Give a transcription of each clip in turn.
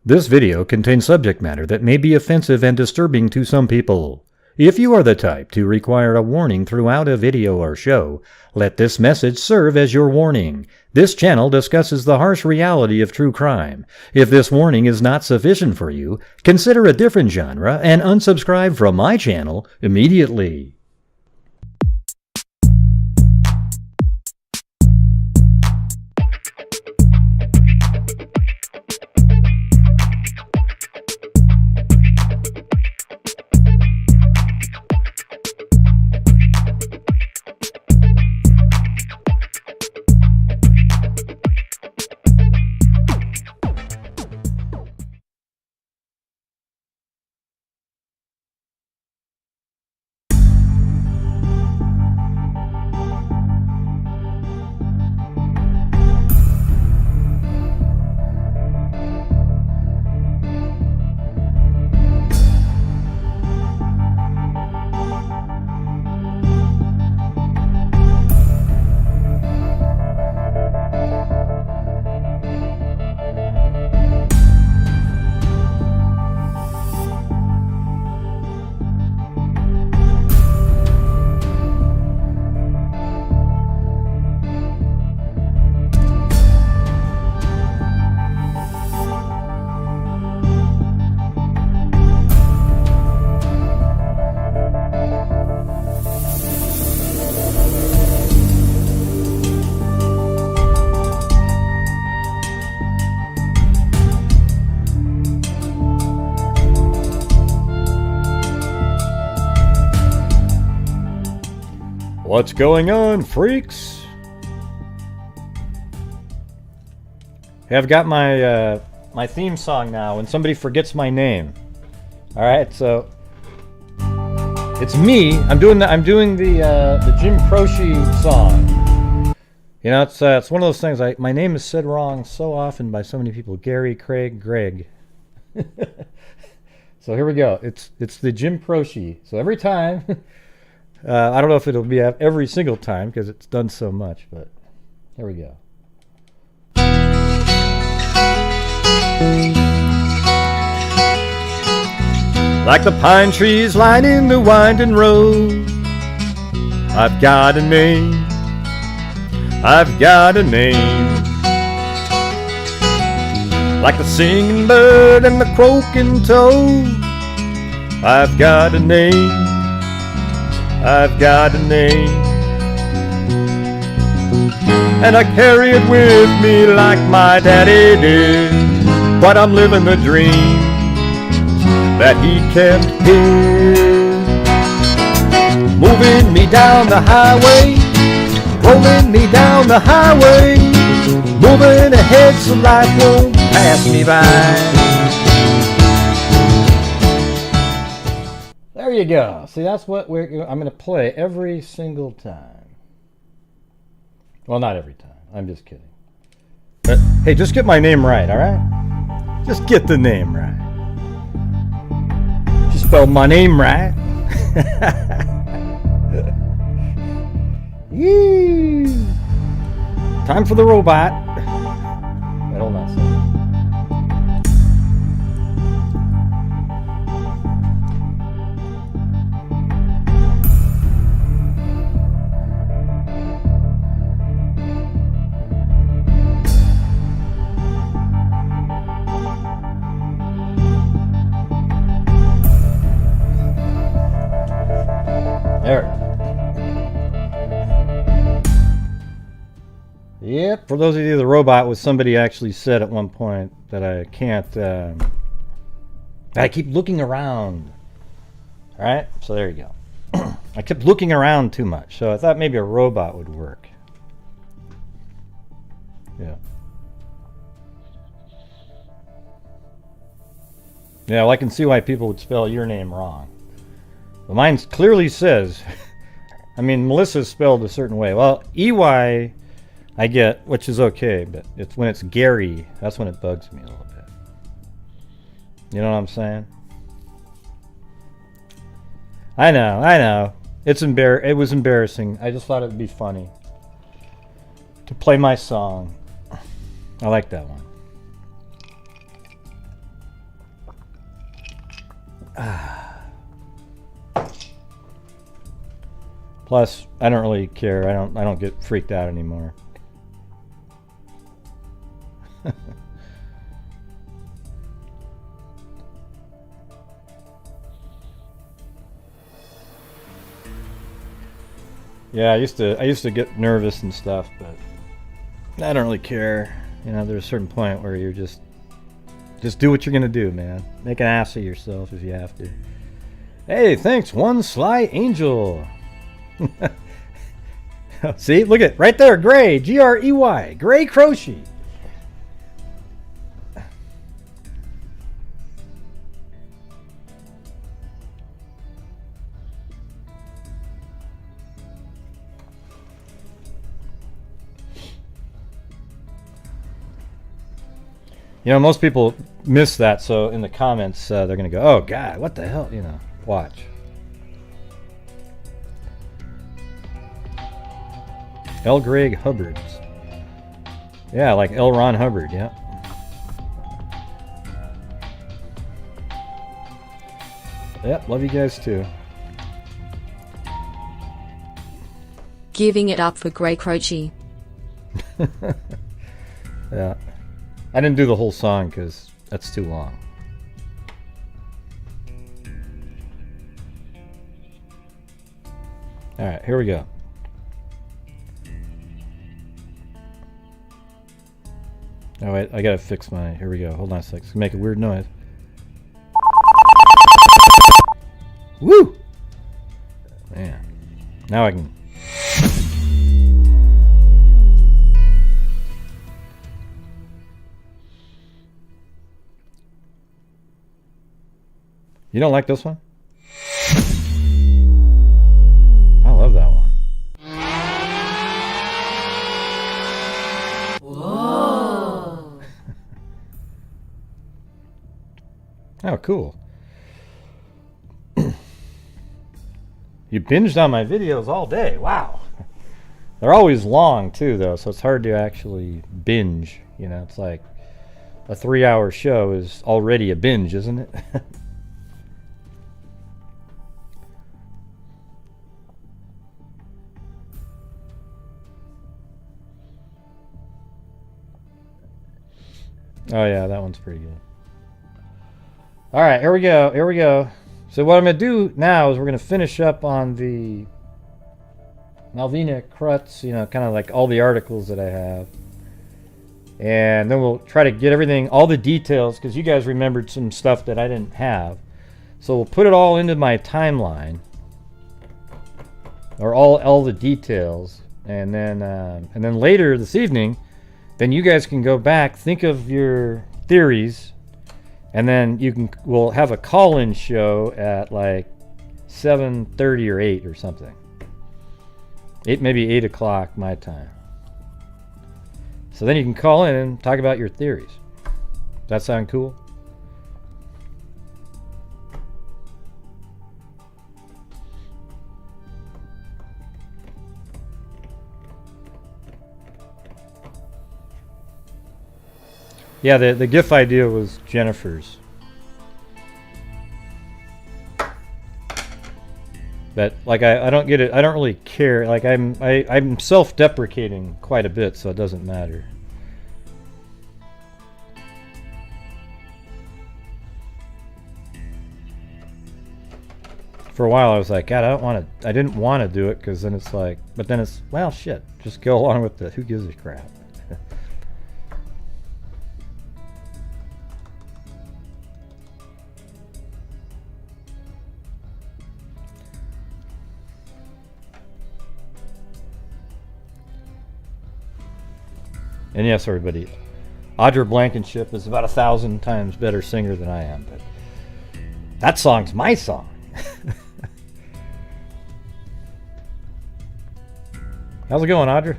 This video contains subject matter that may be offensive and disturbing to some people. If you are the type to require a warning throughout a video or show, let this message serve as your warning. This channel discusses the harsh reality of true crime. If this warning is not sufficient for you, consider a different genre and unsubscribe from my channel immediately. What's going on, freaks? Hey, I've got my my theme song now when somebody forgets my name. All right, so it's me. I'm doing the Jim Croce song. You know, it's one of those things. My name is said wrong so often by so many people. Gary, Craig, Greg. So here we go. It's the Jim Croce. So every time. I don't know if it'll be every single time because it's done so much, but here we go. Like the pine trees lining the winding road, I've got a name, I've got a name. Like the singing bird and the croaking toad, I've got a name, I've got a name, and I carry it with me like my daddy did. But I'm living the dream that he kept here. Moving me down the highway, rolling me down the highway, moving ahead so life won't pass me by. There you go. See, that's what I'm going to play every single time. Well, not every time. I'm just kidding. But, hey, just get my name right, all right? Just get the name right. Just spell my name right. Yee! Time for the robot. Wait, hold on a second. Yep, for those of you, the robot was somebody actually said at one point that I can't, that I keep looking around. All right, so there you go. I kept looking around too much, so I thought maybe a robot would work. Yeah. Yeah, well, I can see why people would spell your name wrong. But mine clearly says, I mean, Melissa's spelled a certain way. Well, EY I get, which is okay, but it's when it's Gary, that's when it bugs me a little bit. You know what I'm saying? I know. It was embarrassing. I just thought it would be funny to play my song. I like that one. Plus, I don't really care. I don't get freaked out anymore. Yeah, I used to get nervous and stuff, but I don't really care. You know, there's a certain point where you're just do what you're gonna do, man. Make an ass of yourself if you have to. Hey, thanks, One Sly Angel. See, look at right there, Gray, Grey, Gray Crochet. You know, most people miss that, so in the comments they're gonna go, "Oh God, what the hell?" You know, watch. L. Greg Hubbards. Yeah, like L. Ron Hubbard, yeah. Yep, love you guys too. Giving it up for Gray Croce. Yeah. I didn't do the whole song because that's too long. Alright, here we go. Oh wait, I gotta fix my... Here we go. Hold on a sec. It's gonna make a weird noise. Woo! Man. Now I can... You don't like this one? I love that one. Whoa! Oh, cool. You binged on my videos all day. Wow. They're always long, too, though, so it's hard to actually binge. You know, it's like a 3-hour show is already a binge, isn't it? Oh yeah, that one's pretty good. All right, here we go. Here we go. So what I'm going to do now is we're going to finish up on the Malvina Krutz, you know, kind of like all the articles that I have. And then we'll try to get everything, all the details, because you guys remembered some stuff that I didn't have. So we'll put it all into my timeline, or all the details, and then later this evening, then you guys can go back, think of your theories, and then we'll have a call-in show at like 7:30 or 8 or something. Maybe 8 o'clock my time. So then you can call in and talk about your theories. Does that sound cool? Yeah, the GIF idea was Jennifer's. But like I don't get it. I don't really care. Like I'm self-deprecating quite a bit, so it doesn't matter. For a while I was like, God, I didn't want to do it, because then it's like, but then it's, well, shit, just go along with the who gives a crap. And yes, everybody, Audra Blankenship is about 1,000 times better singer than I am, but that song's my song. How's it going, Audra?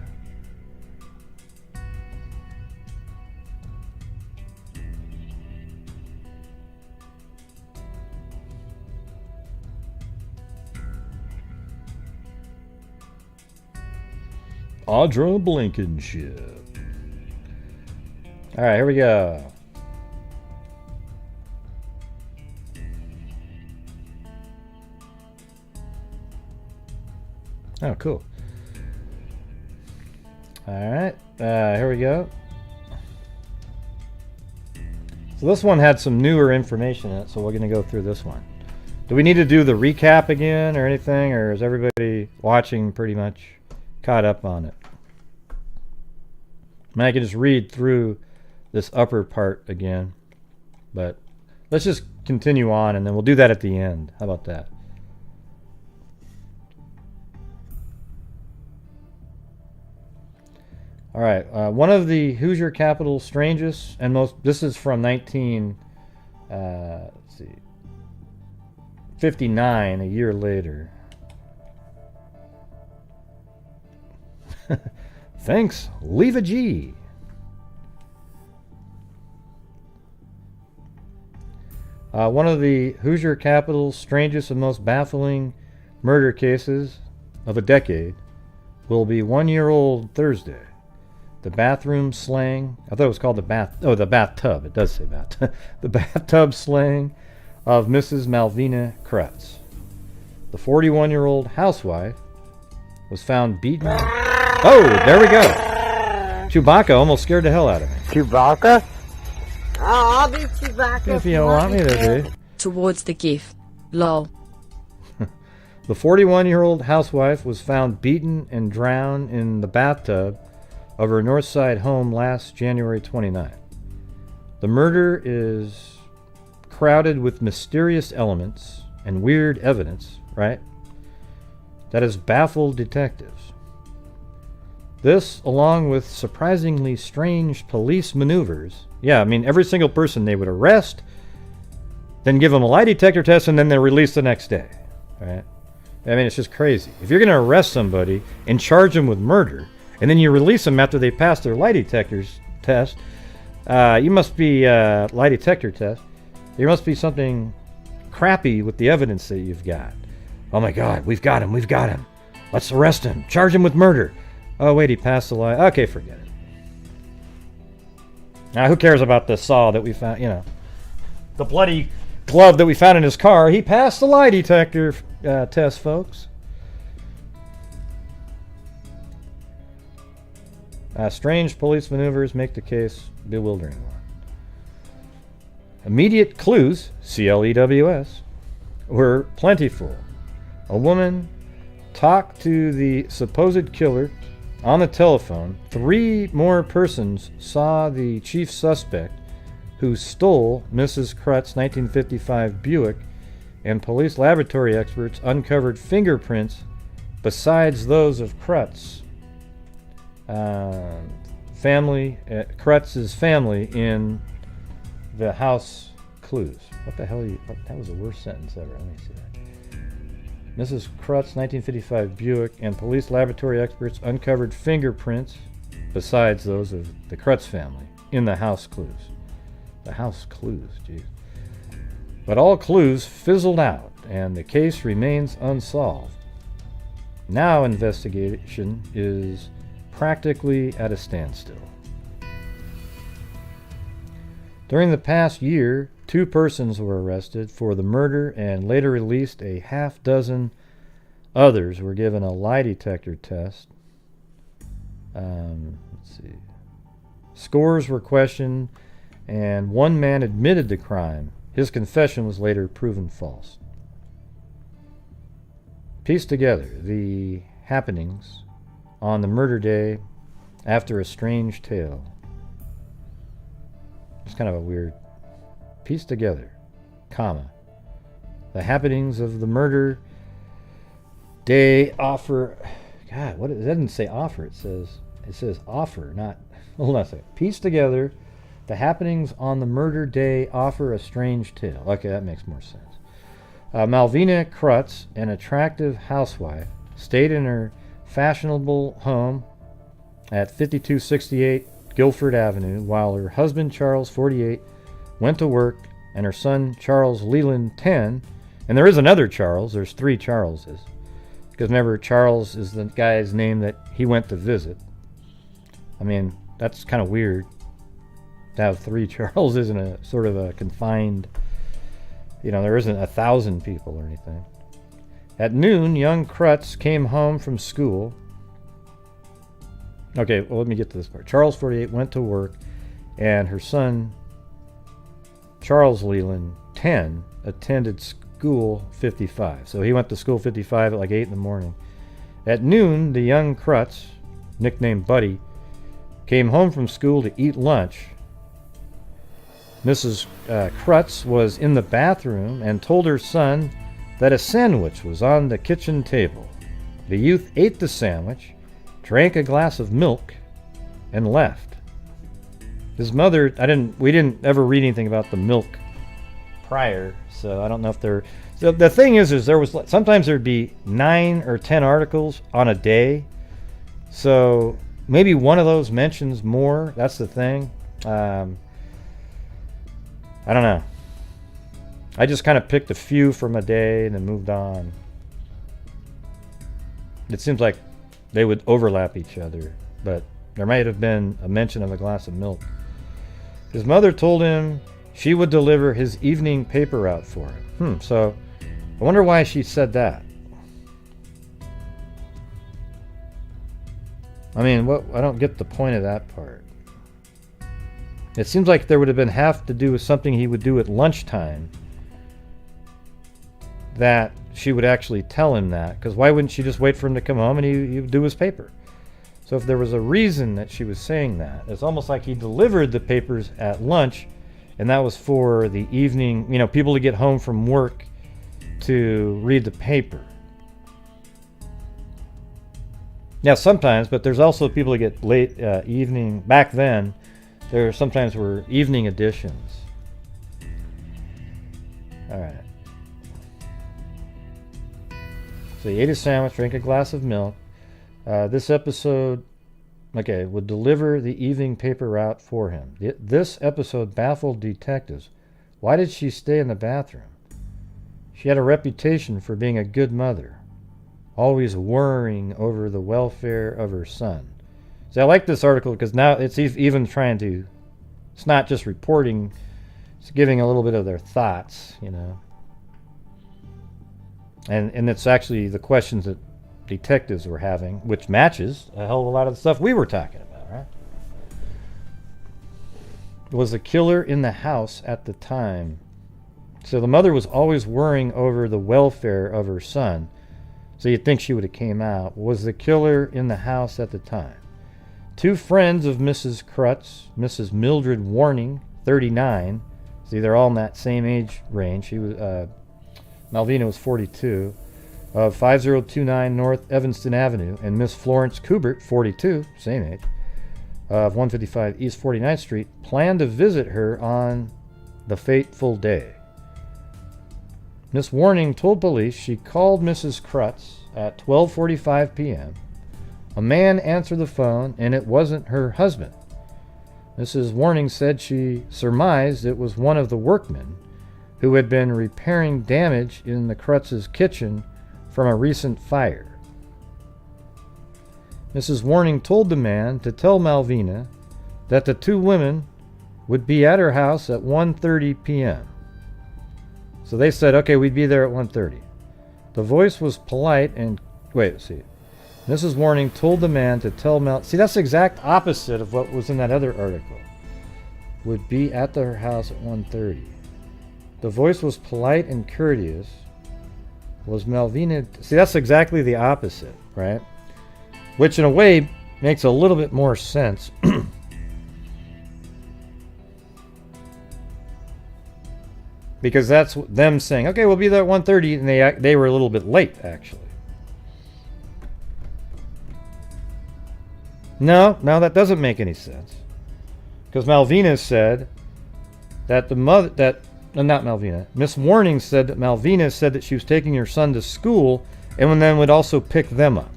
Audra Blankenship. All right, here we go. Oh, cool. Alright, here we go. So this one had some newer information in it, so we're going to go through this one. Do we need to do the recap again or anything, or is everybody watching pretty much caught up on it? I mean, I can just read through this upper part again, but let's just continue on, and then we'll do that at the end. How about that? All right, one of the Hoosier capital's strangest and most, this is from 59, a year later. Thanks, leave a G. One of the Hoosier capital's strangest and most baffling murder cases of a decade will be 1-year-old Thursday. The bathroom slaying, I thought it was called the bathtub, it does say bathtub. The bathtub slaying of Mrs. Malvina Krutz. The 41-year-old housewife was found beaten. Oh, there we go. Chewbacca almost scared the hell out of me. Chewbacca? Oh, I'll be Chewbacca if you want me to be. Towards the gift. Lol. The 41-year-old housewife was found beaten and drowned in the bathtub of her North Side home last January 29th. The murder is crowded with mysterious elements and weird evidence, right? That has baffled detectives. This, along with surprisingly strange police maneuvers. Yeah, I mean, every single person they would arrest, then give them a lie detector test, and then they're released the next day, right? I mean, it's just crazy. If you're going to arrest somebody and charge them with murder, and then you release them after they pass their lie detectors test, you must be lie detector test. There must be something crappy with the evidence that you've got. Oh my God, we've got him. Let's arrest him. Charge him with murder. Oh wait, he passed the lie. Okay, forget it. Now, who cares about the saw that we found? You know, the bloody glove that we found in his car. He passed the lie detector test, folks. Strange police maneuvers make the case bewildering one. Immediate clues, CLEWS, were plentiful. A woman talked to the supposed killer on the telephone. 3 more persons saw the chief suspect who stole Mrs. Krutz's 1955 Buick, and police laboratory experts uncovered fingerprints besides those of Krutz. Krutz's family in the house clues. What the hell? That was the worst sentence ever. Let me see that. Mrs. Krutz's 1955 Buick and police laboratory experts uncovered fingerprints besides those of the Krutz family in the house clues. The house clues, geez. But all clues fizzled out, and the case remains unsolved. Now investigation is practically at a standstill. During the past year, 2 persons were arrested for the murder, and later released. A half dozen others were given a lie detector test. Let's see. Scores were questioned, and 1 man admitted the crime. His confession was later proven false. Piece together the happenings on the murder day after a strange tale. It's kind of a weird. Piece together, comma, the happenings of the murder day offer. God, what? It doesn't say offer. It says offer, not. Hold on a second. Piece together the happenings on the murder day offer a strange tale. Okay, that makes more sense. Malvina Krutz, an attractive housewife, stayed in her fashionable home at 5268 Guilford Avenue while her husband Charles, 48, went to work, and her son Charles Leland, 10, and there is another Charles. There's 3 Charleses, because remember, Charles is the guy's name that he went to visit. I mean, that's kind of weird to have 3 Charleses in a sort of a confined, there isn't 1,000 people or anything. At noon, young Krutz came home from school. Okay, well, let me get to this part. Charles, 48, went to work, and her son, Charles Leland, 10, attended school 55. So he went to school 55 at like 8 in the morning. At noon, the young Krutz, nicknamed Buddy, came home from school to eat lunch. Mrs. Krutz was in the bathroom and told her son that a sandwich was on the kitchen table. The youth ate the sandwich, drank a glass of milk, and left. His mother, we didn't ever read anything about the milk prior, so I don't know if there. So the thing is there was sometimes there'd be 9 or 10 articles on a day, so maybe one of those mentions more. That's the thing. I don't know. I just kind of picked a few from a day and then moved on. It seems like they would overlap each other, but there might have been a mention of a glass of milk. His mother told him she would deliver his evening paper out for him. So I wonder why she said that. I mean, I don't get the point of that part. It seems like there would have been have to do with something he would do at lunchtime that she would actually tell him that, because why wouldn't she just wait for him to come home and he would do his paper? So if there was a reason that she was saying that, it's almost like he delivered the papers at lunch, and that was for the evening, people to get home from work to read the paper. Now sometimes, but there's also people that get late evening. Back then, there sometimes were evening editions. All right. So he ate a sandwich, drank a glass of milk. This episode, would deliver the evening paper out for him. This episode baffled detectives. Why did she stay in the bathroom? She had a reputation for being a good mother, always worrying over the welfare of her son. So I like this article because now it's even trying to, it's not just reporting, it's giving a little bit of their thoughts, And it's actually the questions that detectives were having, which matches a hell of a lot of the stuff we were talking about, right? Was the killer in the house at the time? So the mother was always worrying over the welfare of her son. So you'd think she would have came out. Was the killer in the house at the time? 2 friends of Mrs. Krutz, Mrs. Mildred Warning, 39. See, they're all in that same age range. She was... Malvina was 42, of 5029 North Evanston Avenue, and Miss Florence Kubert, 42, same age, of 155 East 49th Street, planned to visit her on the fateful day. Miss Warning told police she called Mrs. Krutz at 12:45 p.m. A man answered the phone, and it wasn't her husband. Mrs. Warning said she surmised it was one of the workmen who had been repairing damage in the Krutz's kitchen from a recent fire. Mrs. Warning told the man to tell Malvina that the 2 women would be at her house at 1:30 p.m. So they said, okay, we'd be there at 1:30. The voice was polite and... Mrs. Warning told the man to tell See, that's the exact opposite of what was in that other article. Would be at their house at 1:30. The voice was polite and courteous. Was Malvina... See, that's exactly the opposite, right? Which in a way makes a little bit more sense. Because that's them saying, okay, we'll be there at 1:30, and they were a little bit late, actually. No, that doesn't make any sense. Because Malvina said that the mother... not Malvina. Miss Warning said that Malvina said that she was taking her son to school and then would also pick them up.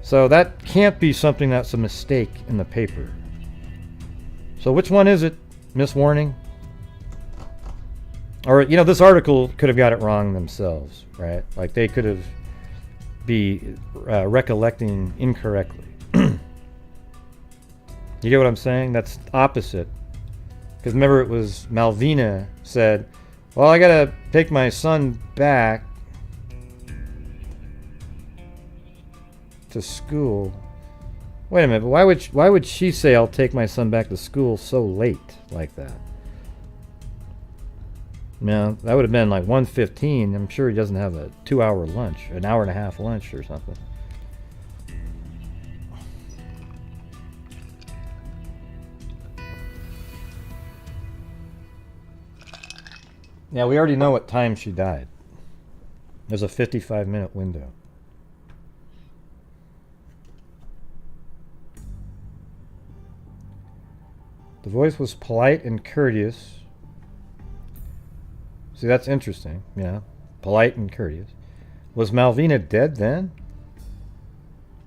So that can't be something that's a mistake in the paper. So which one is it, Miss Warning? Or, this article could have got it wrong themselves, right? Like they could have be recollecting incorrectly. You get what I'm saying? That's opposite. Because remember, it was Malvina said, well, I got to take my son back to school. Wait a minute, but why would she say I'll take my son back to school so late like that? No, that would have been like 1:15. I'm sure he doesn't have a 2-hour lunch, an hour and a half lunch or something. Yeah, we already know what time she died. There's a 55-minute window. The voice was polite and courteous. See, that's interesting. Yeah, polite and courteous. Was Malvina dead then?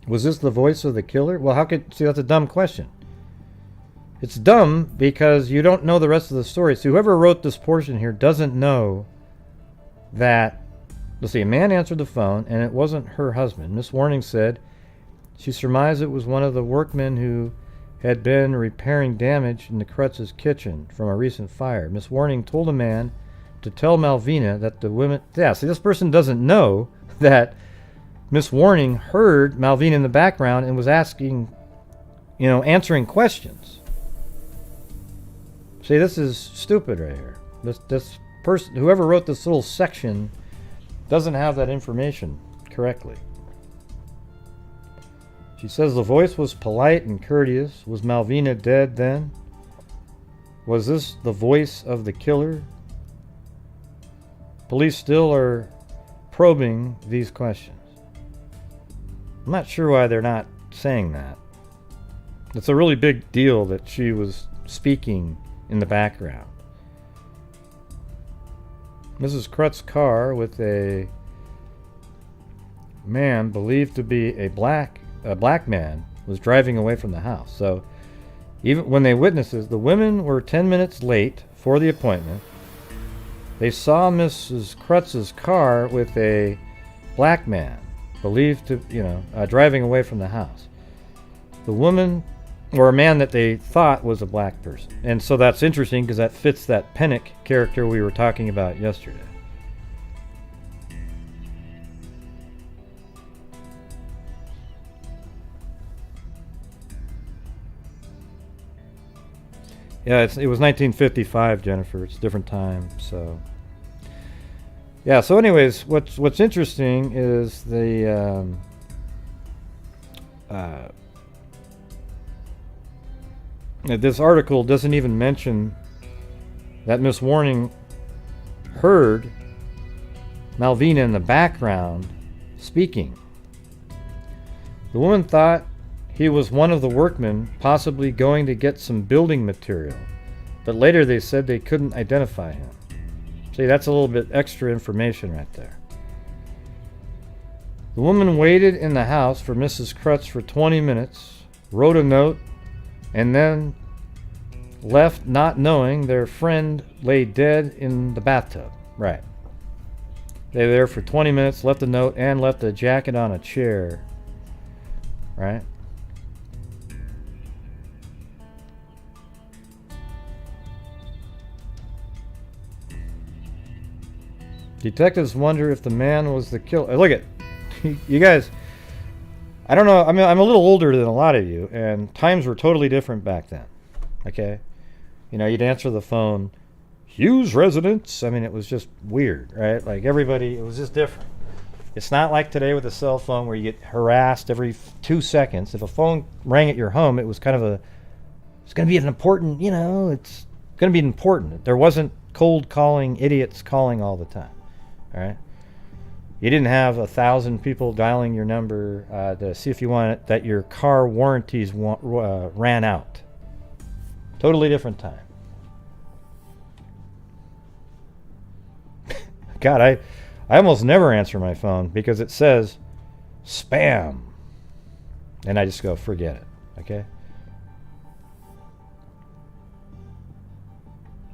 Was this the voice of the killer? Well, how could... See, that's a dumb question. It's dumb because you don't know the rest of the story. So whoever wrote this portion here doesn't know that... Let's see, a man answered the phone, and it wasn't her husband. Miss Warning said she surmised it was one of the workmen who had been repairing damage in the Krutz's kitchen from a recent fire. Miss Warning told a man to tell Malvina that the women... Yeah, see, this person doesn't know that Miss Warning heard Malvina in the background and was asking, answering questions. See, this is stupid right here. This person, whoever wrote this little section, doesn't have that information correctly. She says the voice was polite and courteous. Was Malvina dead then? Was this the voice of the killer? Police still are probing these questions. I'm not sure why they're not saying that. It's a really big deal that she was speaking in the background. Mrs. Krutz's car with a man believed to be a black man was driving away from the house. So even when they witnesses, the women were 10 minutes late for the appointment. They saw Mrs. Krutz's car with a black man believed to, driving away from the house. The woman, or a man that they thought was a black person. And so that's interesting because that fits that Pennick character we were talking about yesterday. Yeah, it was 1955, Jennifer. It's a different time, so... Yeah, so anyways, what's interesting is the... this article doesn't even mention that Miss Warning heard Malvina in the background speaking. The woman thought he was one of the workmen possibly going to get some building material, but later they said they couldn't identify him. See, that's a little bit extra information right there. The woman waited in the house for Mrs. Krutz for 20 minutes, wrote a note, and then left not knowing their friend lay dead in the bathtub. Right. They were there for 20 minutes, left a note, and left a jacket on a chair. Right? Detectives wonder if the man was the killer. Look at you guys. I don't know. I mean, I'm a little older than a lot of you, and times were totally different back then. Okay, you'd answer the phone, Hughes residence. I mean, it was just weird, right? Like everybody, it was just different. It's not like today with a cell phone where you get harassed every 2 seconds. If a phone rang at your home, it was kind of it's going to be an important, it's going to be important. There wasn't cold calling, idiots calling all the time. All right. You didn't have 1,000 people dialing your number to see if you wanted that your car warranties ran out. Totally different time. God, I almost never answer my phone because it says spam, and I just go forget it. Okay.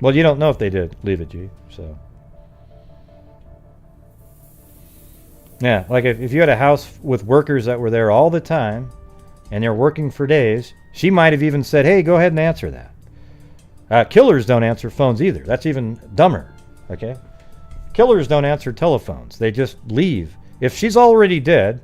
Well, you don't know if they did leave it, G. So. Yeah, like if you had a house with workers that were there all the time and they're working for days, she might have even said, hey, go ahead and answer that. Killers don't answer phones either. That's even dumber, okay? Killers don't answer telephones. They just leave. If she's already dead,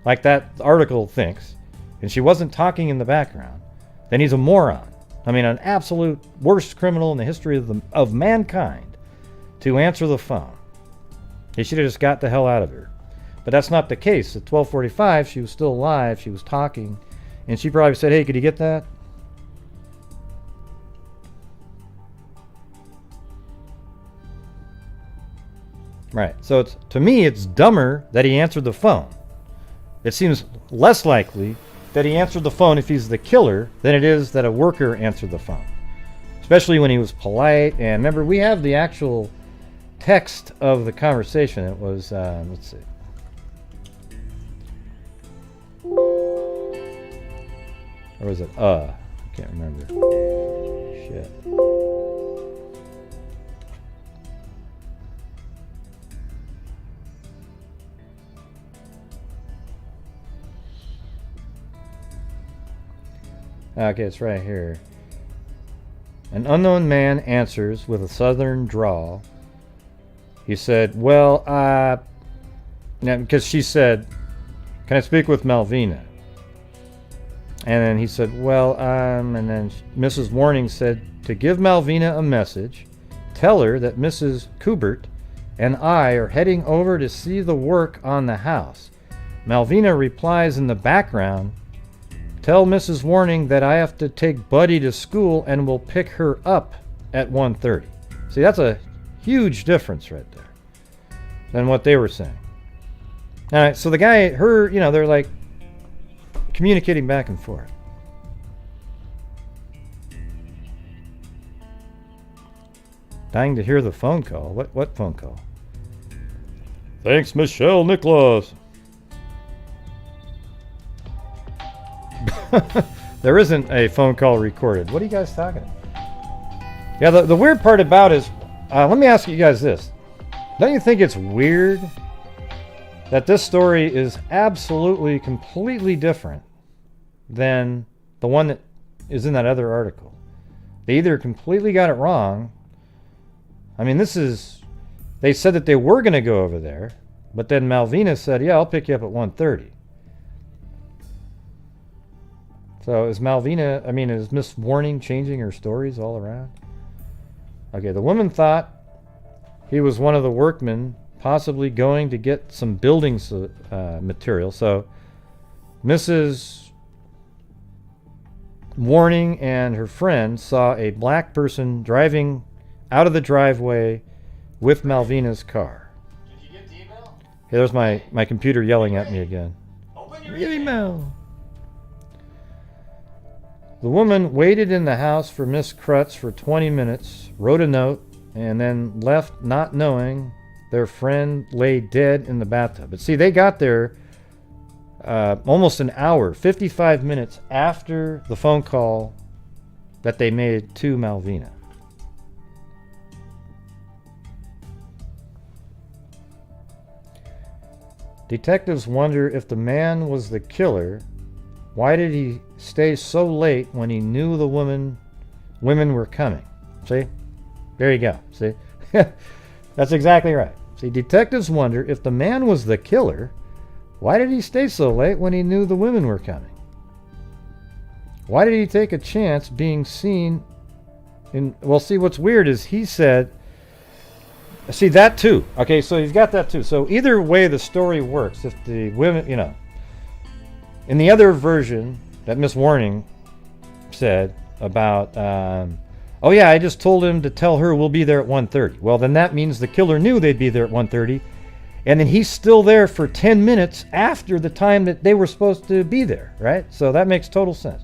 like that article thinks, and she wasn't talking in the background, then he's a moron. I mean, an absolute worst criminal in the history of mankind to answer the phone. He should have just got the hell out of here. But that's not the case. At 12:45, she was still alive. She was talking, and she probably said, "Hey, could you get that?" Right. So to me, it's dumber that he answered the phone. It seems less likely that he answered the phone if he's the killer than it is that a worker answered the phone. Especially when he was polite. And remember, we have the actual text of the conversation. It was, let's see. Or was it, I can't remember. Shit. Okay, it's right here. An unknown man answers with a southern drawl. He said, well, because she said, can I speak with Malvina? And then he said, well, and then Mrs. Warning said to give Malvina a message, tell her that Mrs. Kubert and I are heading over to see the work on the house. Malvina replies in the background, tell Mrs. Warning that I have to take Buddy to school and will pick her up at 1:30. See, that's a huge difference right there than what they were saying. All right, so the guy, they're like communicating back and forth. Dying to hear the phone call. What phone call? Thanks, Michelle Nicholas. There isn't a phone call recorded. What are you guys talking about? Yeah, the weird part about is, let me ask you guys this. Don't you think it's weird that this story is absolutely, completely different than the one that is in that other article? They either completely got it wrong. I mean, they said that they were going to go over there, but then Malvina said, yeah, I'll pick you up at 1:30. So is Miss Warning changing her stories all around? Okay, the woman thought he was one of the workmen, possibly going to get some building material. So Mrs. Warning and her friend saw a black person driving out of the driveway with Malvina's car. Did you get the email? Hey, there's my computer yelling at me again. Open your Email. The woman waited in the house for Miss Krutz for 20 minutes, wrote a note, and then left not knowing their friend lay dead in the bathtub. But see, they got there almost an hour, 55 minutes after the phone call that they made to Malvina. Detectives wonder if the man was the killer. Why did he stay so late when he knew the women were coming? See? There you go. See? That's exactly right. See, detectives wonder if the man was the killer. Why did he stay so late when he knew the women were coming? Why did he take a chance being seen in... Well, see, what's weird is he said... See, that too. Okay, so he's got that too. So either way the story works, if the women, in the other version that Miss Warning said about, oh yeah, I just told him to tell her we'll be there at 1:30. Well, then that means the killer knew they'd be there at 1:30, and then he's still there for 10 minutes after the time that they were supposed to be there, right? So that makes total sense.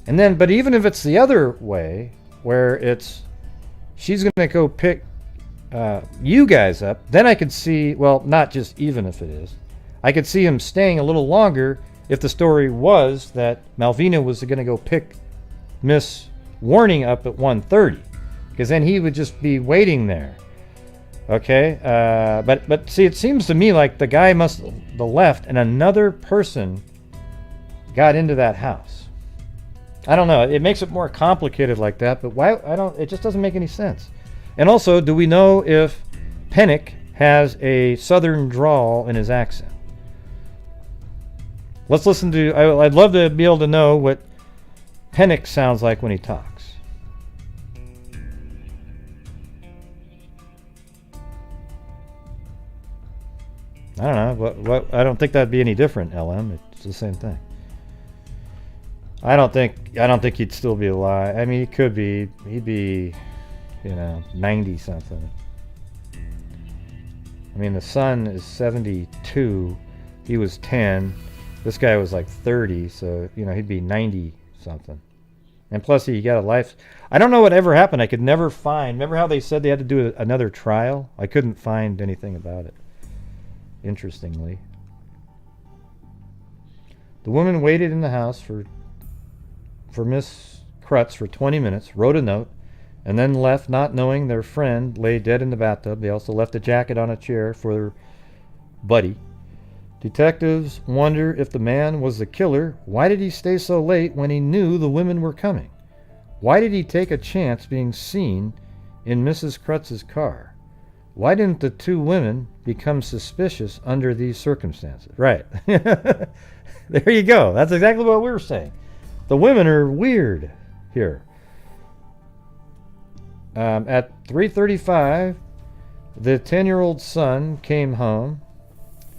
And then, but even if it's the other way, where it's she's going to go pick you guys up, then I could see, well, not just even if it is, I could see him staying a little longer if the story was that Malvina was going to go pick Miss Warning up at 1:30, because then he would just be waiting there. Okay, but see, it seems to me like the guy must have left and another person got into that house. I don't know. It makes it more complicated like that, but why? It just doesn't make any sense. And also, do we know if Pennick has a southern drawl in his accent? Let's listen to... I'd love to be able to know what Pennick sounds like when he talks. I don't know. What? I don't think that'd be any different, LM. It's the same thing. I don't think he'd still be alive. I mean, he could be. He'd be, 90 something. I mean, the son is 72. He was 10. This guy was like 30, so he'd be 90 something. And plus, he got a life. I don't know what ever happened. I could never find. Remember how they said they had to do another trial? I couldn't find anything about it. Interestingly, the woman waited in the house for Miss Krutz for 20 minutes, wrote a note, and then left, not knowing their friend lay dead in the bathtub. They also left a jacket on a chair for their buddy. Detectives wonder if the man was the killer. Why did he stay so late when he knew the women were coming? Why did he take a chance being seen in Mrs. Krutz's car? Why didn't the two women become suspicious under these circumstances? Right. There you go. That's exactly what we were saying. The women are weird here. At 3:35, the 10-year-old son came home.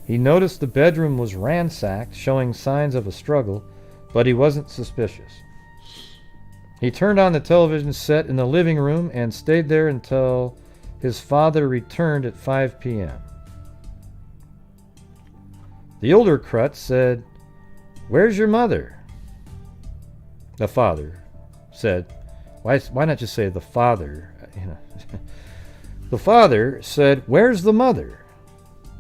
He noticed the bedroom was ransacked, showing signs of a struggle, but he wasn't suspicious. He turned on the television set in the living room and stayed there until his father returned at 5 p.m. The older Krutz said, "Where's your mother?" The father said, why not just say the father? The father said, "Where's the mother?"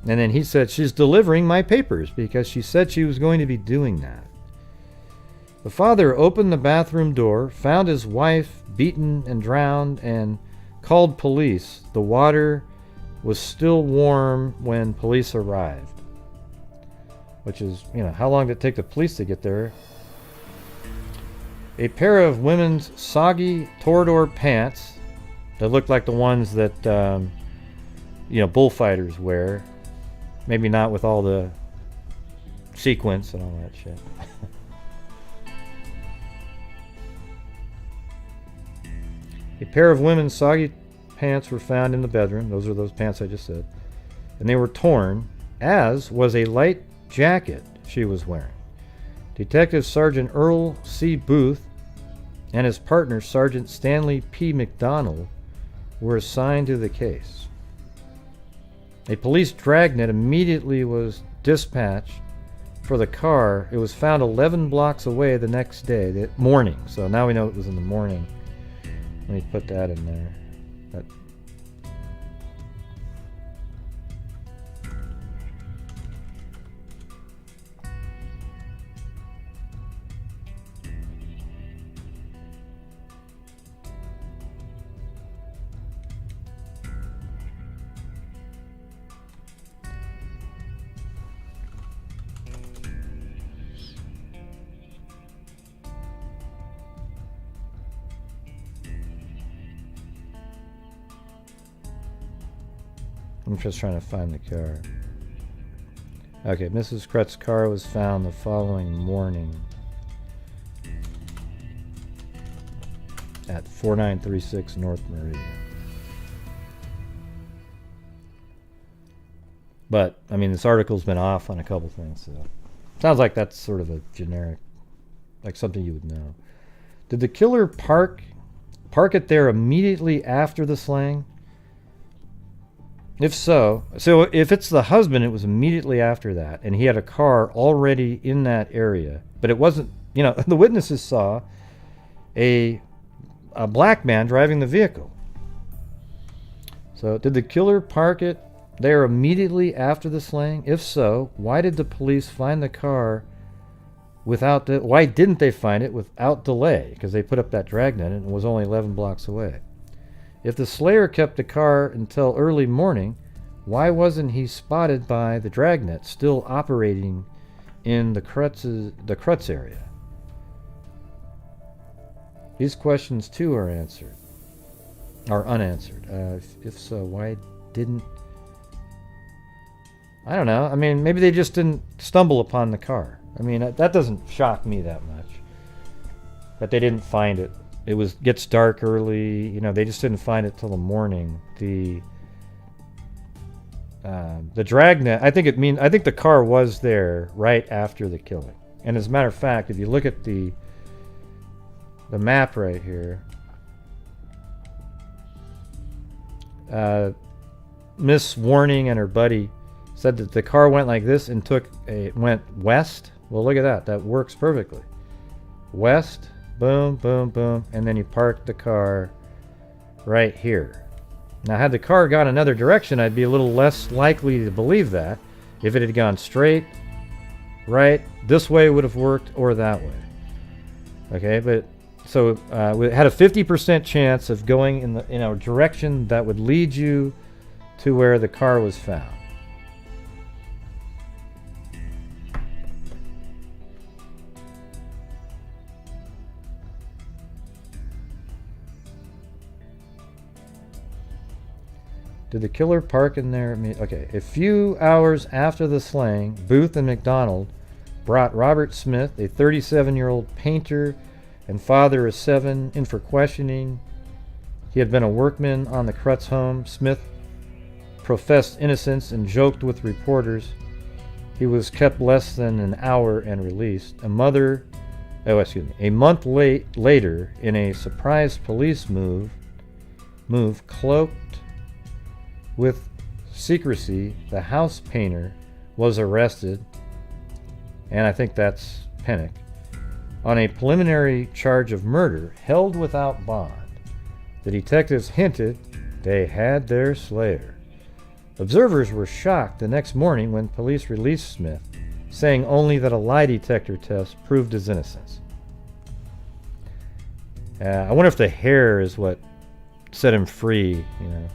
And then he said, "She's delivering my papers," because she said she was going to be doing that. The father opened the bathroom door, found his wife beaten and drowned, and called police. The water was still warm when police arrived. Which is, how long did it take the police to get there? A pair of women's soggy Torador pants that looked like the ones that, bullfighters wear. Maybe not with all the sequins and all that shit. A pair of women's soggy pants were found in the bedroom. Those are those pants I just said. And they were torn, as was a light jacket she was wearing. Detective Sergeant Earl C. Booth and his partner, Sergeant Stanley P. McDonald, were assigned to the case. A police dragnet immediately was dispatched for the car. It was found 11 blocks away the next day, the morning. So now we know it was in the morning. Let me put that in there. I'm just trying to find the car. Okay, Mrs. Krutz's car was found the following morning at 4936 North Meridian. But, I mean, this article's been off on a couple things, so sounds like that's sort of a generic, like something you would know. Did the killer park it there immediately after the slaying? If so if it's the husband, it was immediately after that, and he had a car already in that area. But it wasn't, the witnesses saw a black man driving the vehicle. So did the killer park it there immediately after the slaying? If so, why did the police find the car why didn't they find it without delay? Because they put up that dragnet and it was only 11 blocks away. If the slayer kept the car until early morning, why wasn't he spotted by the dragnet still operating in the Krutz area? These questions too are unanswered. If so, why didn't... I don't know. I mean, maybe they just didn't stumble upon the car. I mean, that doesn't shock me that much. But they didn't find it. It gets dark early. You know, they just didn't find it till the morning. The dragnet. I think the car was there right after the killing. And as a matter of fact, if you look at the map right here, Miss Warning and her buddy said that the car went like this and went west. Well, look at that. That works perfectly. West, boom, boom, boom, and then you parked the car right here. Now, had the car gone another direction, I'd be a little less likely to believe that. If it had gone straight, right, this way would have worked, or that way. Okay, but so we had a 50% chance of going in a direction that would lead you to where the car was found. Did the killer park in there? Okay, a few hours after the slaying, Booth and McDonald brought Robert Smith, a 37-year-old painter and father of 7, in for questioning. He had been a workman on the Crutz home. Smith professed innocence and joked with reporters. He was kept less than an hour and released. A month later, in a surprise police move cloaked with secrecy, the house painter was arrested, and I think that's Pennick, on a preliminary charge of murder held without bond. The detectives hinted they had their slayer. Observers were shocked the next morning when police released Smith, saying only that a lie detector test proved his innocence. I wonder if the hair is what set him free, you know.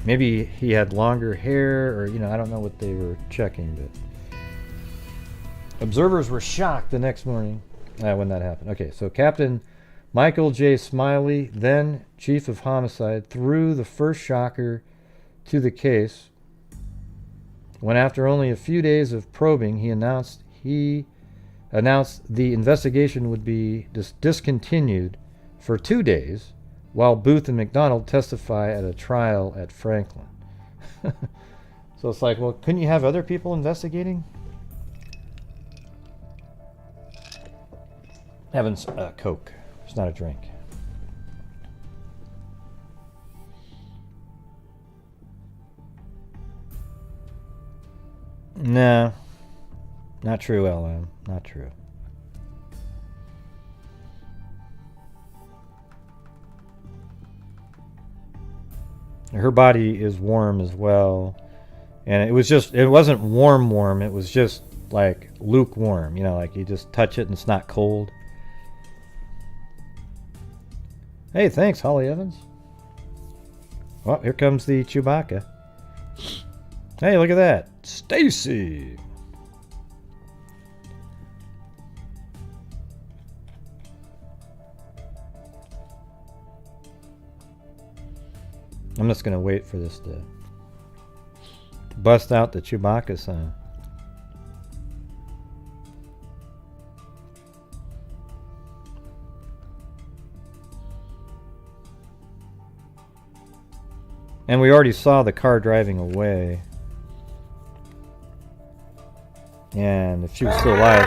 Maybe he had longer hair, or, you know, I don't know what they were checking, but observers were shocked the next morning when that happened. Okay, so Captain Michael J. Smiley, then Chief of Homicide, threw the first shocker to the case when, after only a few days of probing, he announced the investigation would be discontinued for 2 days while Booth and McDonald testify at a trial at Franklin. So it's like, well, couldn't you have other people investigating? Having Coke. It's not a drink. No. Not true, LM. Not true. Her body is warm as well. And it wasn't warm, it was just like lukewarm. You know, like you just touch it and it's not cold. Hey, thanks, Holly Evans. Well, here comes the Chewbacca. Hey, look at that. Stacy. I'm just going to wait for this to bust out the Chewbacca sound. And we already saw the car driving away. And if she was still alive,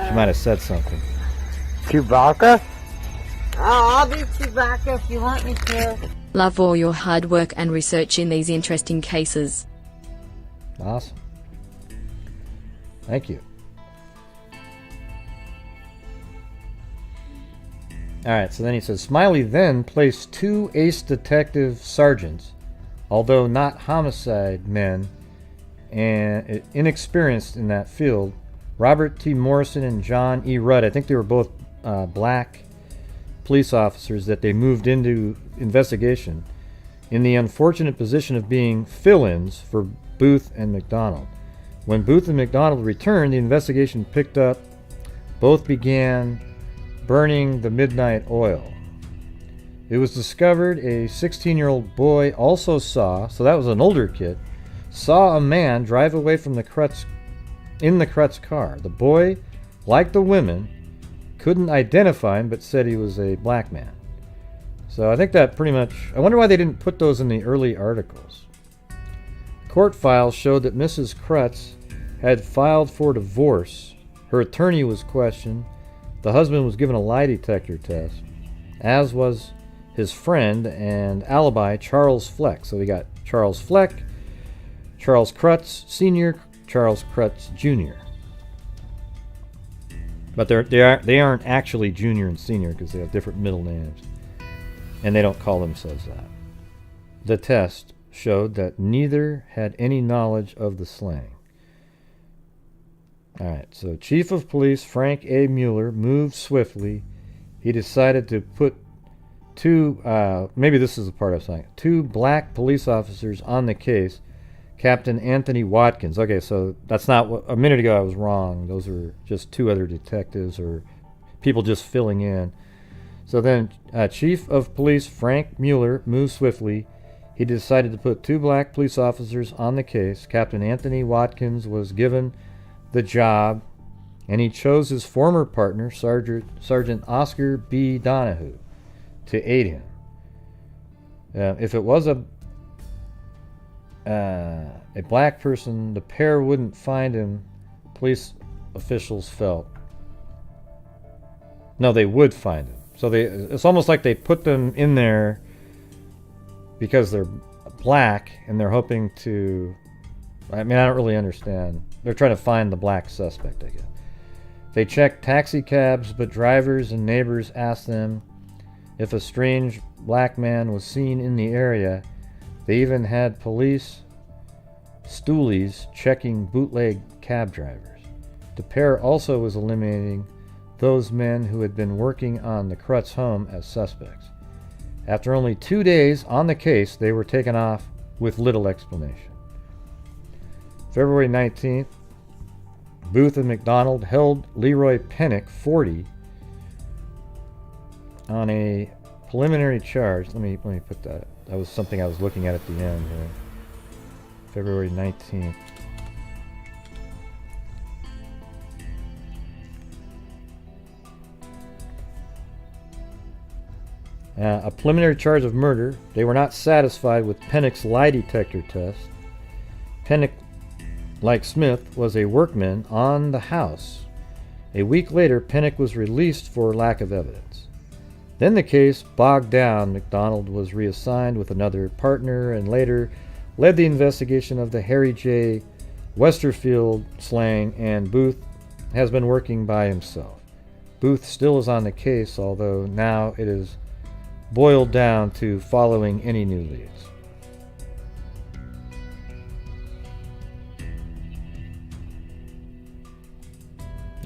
she might have said something. Chewbacca? I'll be Chewbacca if you want me to. Love all your hard work and research in these interesting cases. Awesome. Thank you. Alright, so then he says, Smiley then placed 2 ace detective sergeants, although not homicide men and inexperienced in that field, Robert T. Morrison and John E. Rudd. I think they were both black police officers that they moved into investigation, in the unfortunate position of being fill-ins for Booth and McDonald. When Booth and McDonald returned, the investigation picked up. Both began burning the midnight oil. It was discovered a 16-year-old boy also saw, so that was an older kid, saw a man drive away from the Krutz in the Krutz car. The boy, like the women, couldn't identify him but said he was a black man. So I think that pretty much... I wonder why they didn't put those in the early articles. Court files showed that Mrs. Krutz had filed for divorce. Her attorney was questioned. The husband was given a lie detector test, as was his friend and alibi, Charles Fleck. So we got Charles Fleck, Charles Krutz Sr., Charles Krutz Jr. But they aren't actually Junior and Senior because they have different middle names. And they don't call themselves that. The test showed that neither had any knowledge of the slang. Alright, so Chief of Police Frank A. Mueller moved swiftly. He decided to put maybe this is the part I was saying, 2 black police officers on the case. Captain Anthony Watkins. Okay, so that's not what... A minute ago I was wrong. Those are just 2 other detectives or people just filling in. So then Chief of Police Frank Mueller moved swiftly. He decided to put 2 black police officers on the case. Captain Anthony Watkins was given the job, and he chose his former partner, Sergeant Oscar B. Donahue, to aid him. If it was a black person, the pair wouldn't find him, police officials felt. No, they would find him. So it's almost like they put them in there because they're black and they're hoping to... I mean, I don't really understand. They're trying to find the black suspect, I guess. They checked taxi cabs, but drivers and neighbors asked them if a strange black man was seen in the area. They even had police stoolies checking bootleg cab drivers. The pair also was eliminating those men who had been working on the Krutz home as suspects. After only 2 days on the case, they were taken off with little explanation. February 19th, Booth and McDonald held Leroy Pennick, 40, on a preliminary charge. Let me put that. That was something I was looking at the end here. February 19th. A preliminary charge of murder. They were not satisfied with Pennick's lie detector test. Pennick, like Smith, was a workman on the house. A week later, Pennick was released for lack of evidence. Then the case bogged down. McDonald was reassigned with another partner and later led the investigation of the Harry J. Westerfield slang, and Booth has been working by himself. Booth still is on the case, although now it is boiled down to following any new leads.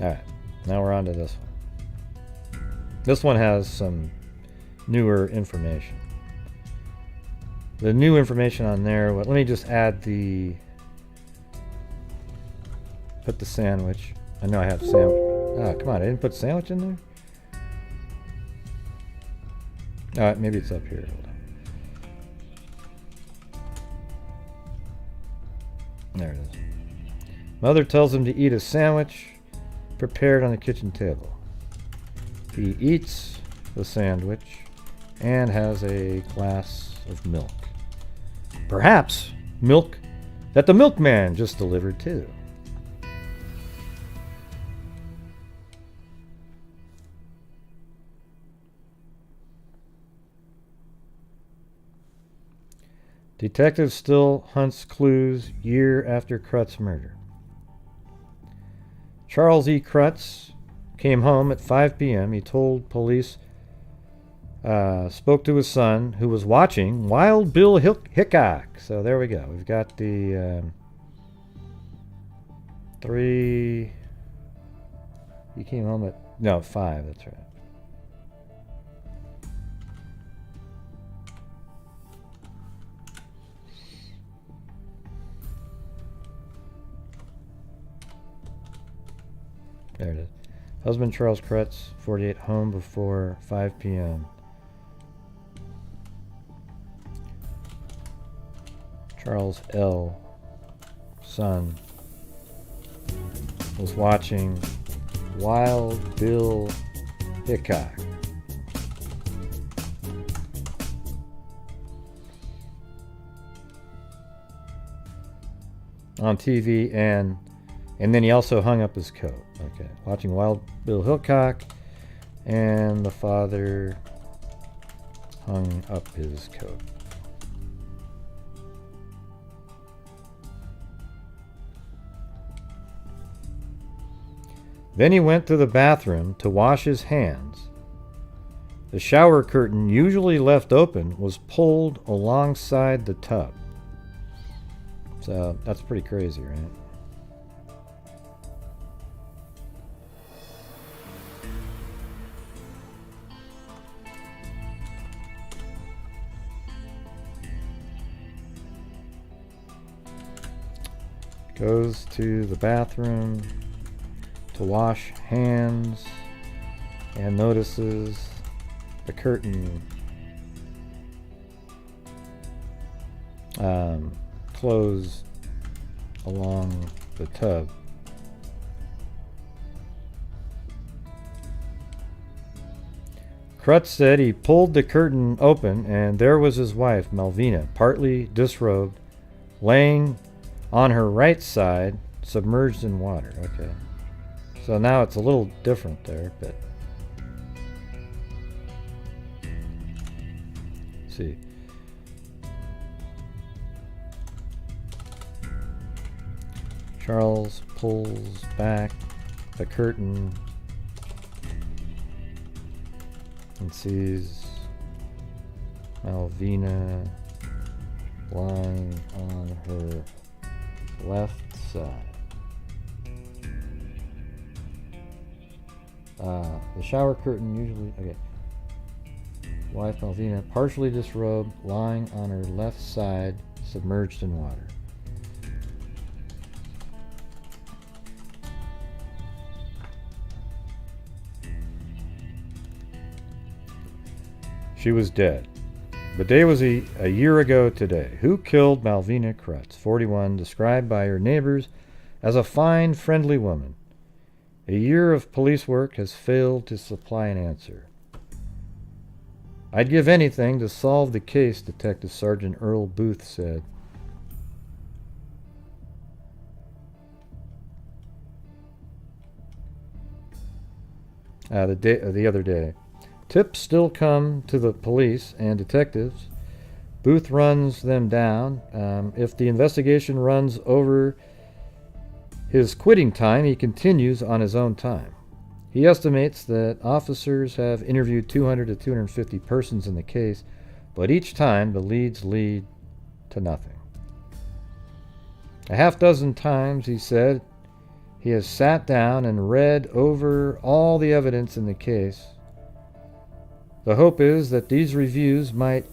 Alright, now we're on to this one. This one has some newer information. The new information on there, let me just add put the sandwich. I know I have sandwich. Oh, come on, I didn't put sandwich in there? Alright, maybe it's up here. Hold on. There it is. Mother tells him to eat a sandwich prepared on the kitchen table. He eats the sandwich and has a glass of milk. Perhaps milk that the milkman just delivered too. Detective still hunts clues year after Krutz murder. Charles E. Krutz came home at 5 p.m. He told police, spoke to his son, who was watching Wild Bill Hickok. So there we go. We've got the 3... He came home at... No, 5, that's right. There it is. Husband Charles Krutz, 48, home before 5 p.m. Charles L. son was watching Wild Bill Hickok. On TV, and then he also hung up his coat. Okay, watching Wild Bill Hickok, and the father hung up his coat. Then he went to the bathroom to wash his hands. The shower curtain, usually left open, was pulled alongside the tub. So that's pretty crazy, right? Goes to the bathroom to wash hands and notices the curtain closed along the tub. Krutz said he pulled the curtain open and there was his wife, Malvina, partly disrobed, laying on her right side, submerged in water. Okay. So now it's a little different there, but let's see. Charles pulls back the curtain and sees Malvina lying on her left side. The shower curtain usually, okay. Wife Malvina, partially disrobed, lying on her left side, submerged in water. She was dead. The day was a year ago today. Who killed Malvina Krutz, 41, described by her neighbors as a fine, friendly woman? A year of police work has failed to supply an answer. I'd give anything to solve the case, Detective Sergeant Earl Booth said. The other day. Tips still come to the police and detectives. Booth runs them down. If the investigation runs over his quitting time, he continues on his own time. He estimates that officers have interviewed 200 to 250 persons in the case, but each time the leads lead to nothing. A half dozen times, he said, he has sat down and read over all the evidence in the case. The hope is that these reviews might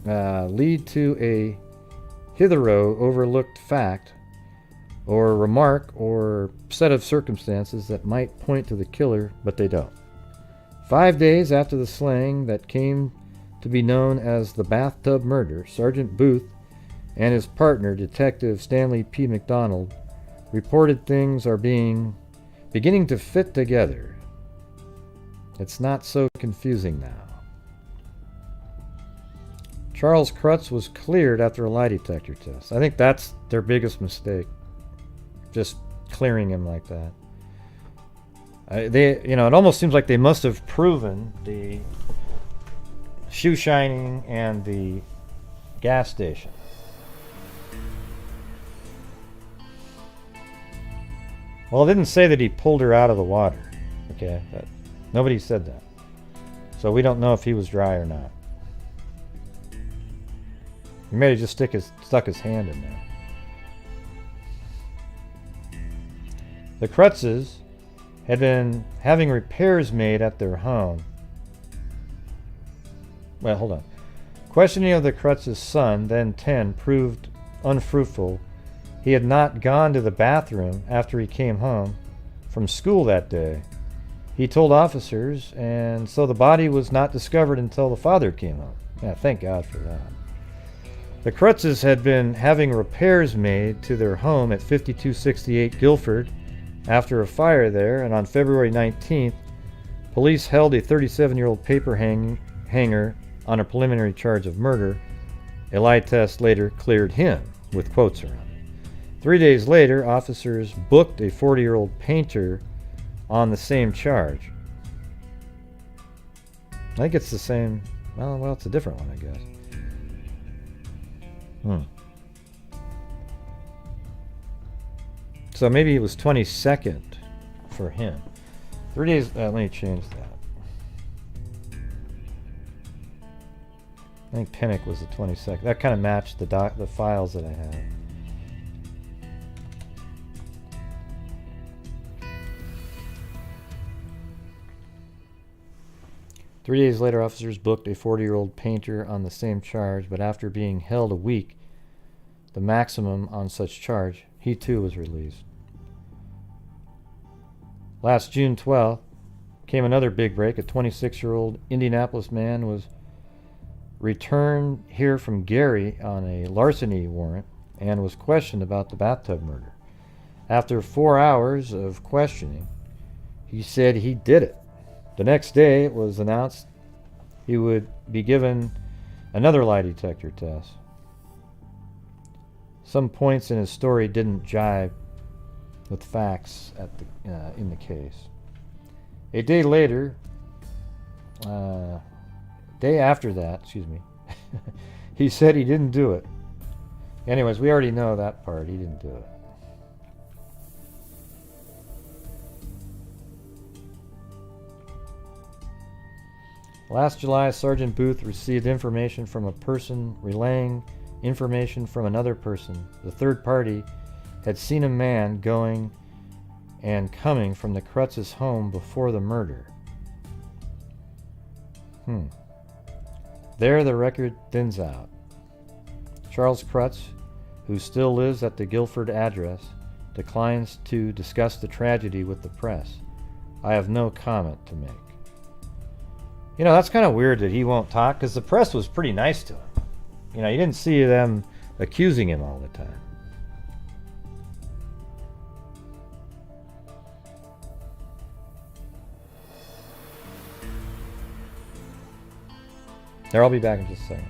lead to a hitherto overlooked fact or remark or set of circumstances that might point to the killer, but they don't. 5 days after the slaying that came to be known as the bathtub murder, Sergeant Booth and his partner, Detective Stanley P. McDonald, reported things are beginning to fit together. It's not so confusing now. Charles Krutz was cleared after a lie detector test. I think that's their biggest mistake. Just clearing him like that. It almost seems like they must have proven the shoe shining and the gas station. Well, it didn't say that he pulled her out of the water. Okay, nobody said that. So we don't know if he was dry or not. He may have just stuck his hand in there. The Krutzes had been having repairs made at their home. Well, hold on. Questioning of the Krutzes' son, then 10, proved unfruitful. He had not gone to the bathroom after he came home from school that day. He told officers, and so the body was not discovered until the father came home. Yeah, thank God for that. The Krutzes had been having repairs made to their home at 5268 Guilford after a fire there, and on February 19th, police held a 37-year-old paper hanger on a preliminary charge of murder. A lie test later cleared him, with quotes around it. 3 days later, officers booked a 40-year-old painter on the same charge. I think it's the same. Well, it's a different one, I guess. So maybe it was 22nd for him. 3 days. Let me change that. I think Pinnock was the 22nd. That kind of matched the files that I had. Three days later, officers booked a 40-year-old painter on the same charge, but after being held a week, the maximum on such charge, he too was released. Last June 12th came another big break. A 26-year-old Indianapolis man was returned here from Gary on a larceny warrant and was questioned about the bathtub murder. After 4 hours of questioning, he said he did it. The next day, it was announced he would be given another lie detector test. Some points in his story didn't jive with facts in the case. A day later, day after that, he said he didn't do it. Anyways, we already know that part. He didn't do it. Last July, Sergeant Booth received information from a person relaying information from another person. The third party had seen a man going and coming from the Krutz's home before the murder. There the record thins out. Charles Krutz, who still lives at the Guilford address, declines to discuss the tragedy with the press. I have no comment to make. You know, that's kind of weird that he won't talk, because the press was pretty nice to him. You know, you didn't see them accusing him all the time. There, I'll be back in just a second.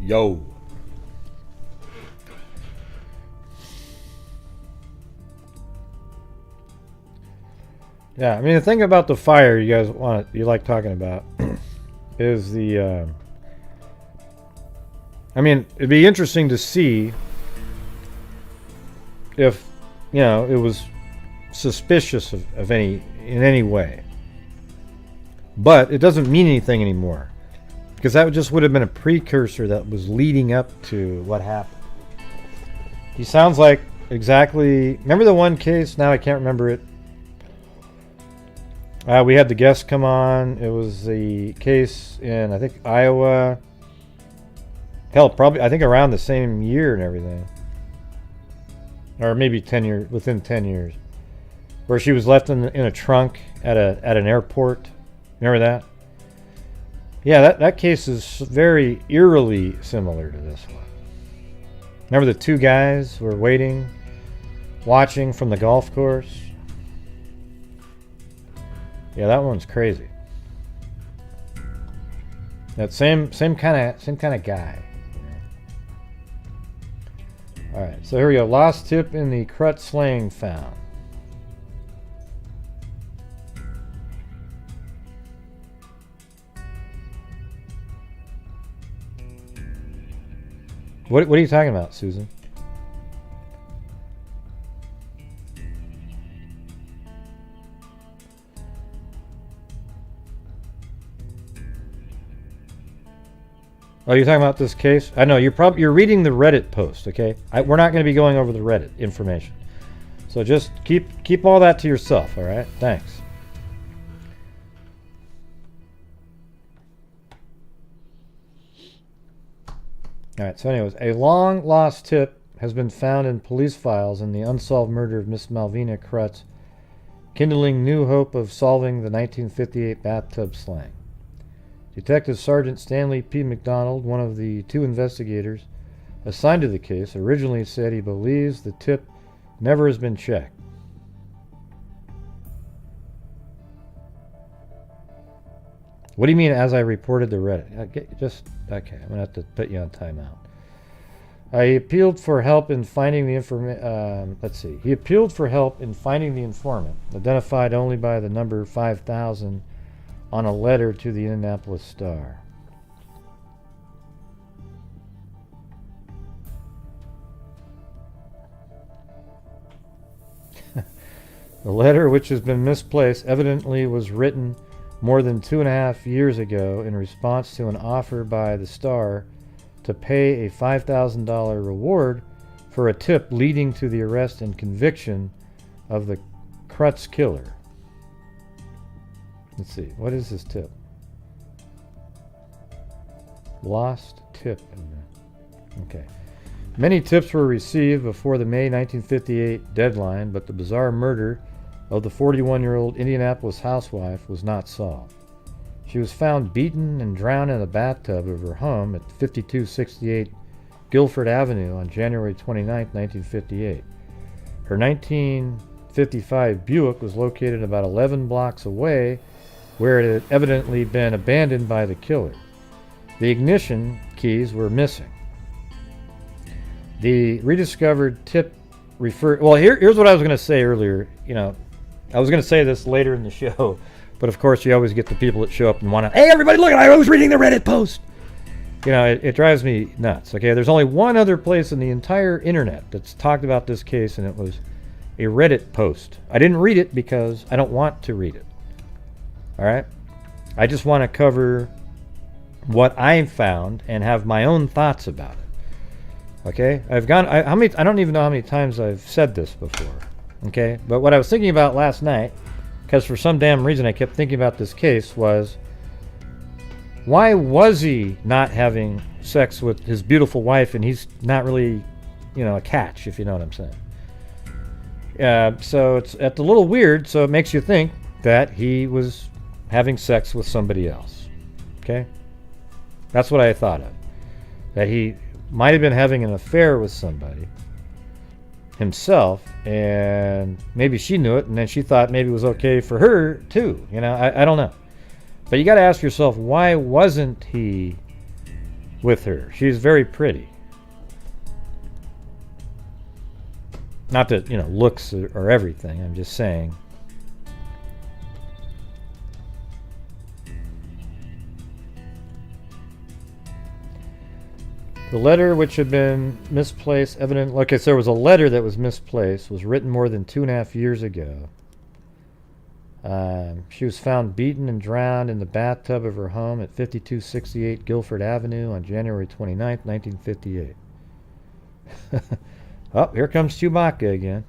Yo. Yeah, I mean, the thing about the fire you guys you like talking about is the, I mean, it'd be interesting to see if, you know, it was suspicious of in any way. But it doesn't mean anything anymore, because that just would have been a precursor that was leading up to what happened. He sounds like exactly, remember the one case? Now I can't remember it. We had the guest come on. It was the case in, I think, Iowa. Hell, probably, I think around the same year and everything. Or maybe 10 years, within 10 years. Where she was left in a trunk at an airport. Remember that? Yeah, that case is very eerily similar to this one. Remember the two guys were waiting, watching from the golf course? Yeah, that one's crazy. That same kind of guy. All right, so here we go. Lost tip in the Crut slaying found. What are you talking about, Susan? Oh, you're talking about this case? I know you're reading the Reddit post, okay? We're not going to be going over the Reddit information, so just keep all that to yourself, all right? Thanks. All right. So, anyways, a long lost tip has been found in police files in the unsolved murder of Miss Malvina Crutz, kindling new hope of solving the 1958 bathtub slaying. Detective Sergeant Stanley P. McDonald, one of the two investigators assigned to the case, originally said he believes the tip never has been checked. What do you mean, as I reported to Reddit? Okay, I'm going to have to put you on timeout. He appealed for help in finding the He appealed for help in finding the informant, identified only by the number 5000 on a letter to the Indianapolis Star. The letter, which has been misplaced, evidently was written more than 2.5 years ago in response to an offer by the Star to pay a $5,000 reward for a tip leading to the arrest and conviction of the Crutz killer. Let's see, what is this tip? Lost tip. Okay. Many tips were received before the May 1958 deadline, but the bizarre murder of the 41-year-old Indianapolis housewife was not solved. She was found beaten and drowned in a bathtub of her home at 5268 Guilford Avenue on January 29, 1958. Her 1955 Buick was located about 11 blocks away, where it had evidently been abandoned by the killer. The ignition keys were missing. The rediscovered tip referred... Well, here's what I was going to say earlier. You know, I was going to say this later in the show, but of course you always get the people that show up and want to, hey, everybody, look, I was reading the Reddit post. You know, it drives me nuts, okay? There's only one other place in the entire internet that's talked about this case, and it was a Reddit post. I didn't read it because I don't want to read it. All right? I just want to cover what I found and have my own thoughts about it. Okay? I don't even know how many times I've said this before. Okay? But what I was thinking about last night, because for some damn reason I kept thinking about this case, was why was he not having sex with his beautiful wife and he's not really, you know, a catch, if you know what I'm saying. So it's a little weird, so it makes you think that he was having sex with somebody else. Okay? That's what I thought of. That he might have been having an affair with somebody himself, and maybe she knew it, and then she thought maybe it was okay for her too. You know, I don't know. But you got to ask yourself, why wasn't he with her. She's very pretty. Not that, you know, looks are everything. I'm just saying. The letter, which had been misplaced, evident. Okay, so there was a letter that was misplaced, was written more than 2.5 years ago. She was found beaten and drowned in the bathtub of her home at 5268 Guilford Avenue on January 29th, 1958. Oh, here comes Chewbacca again.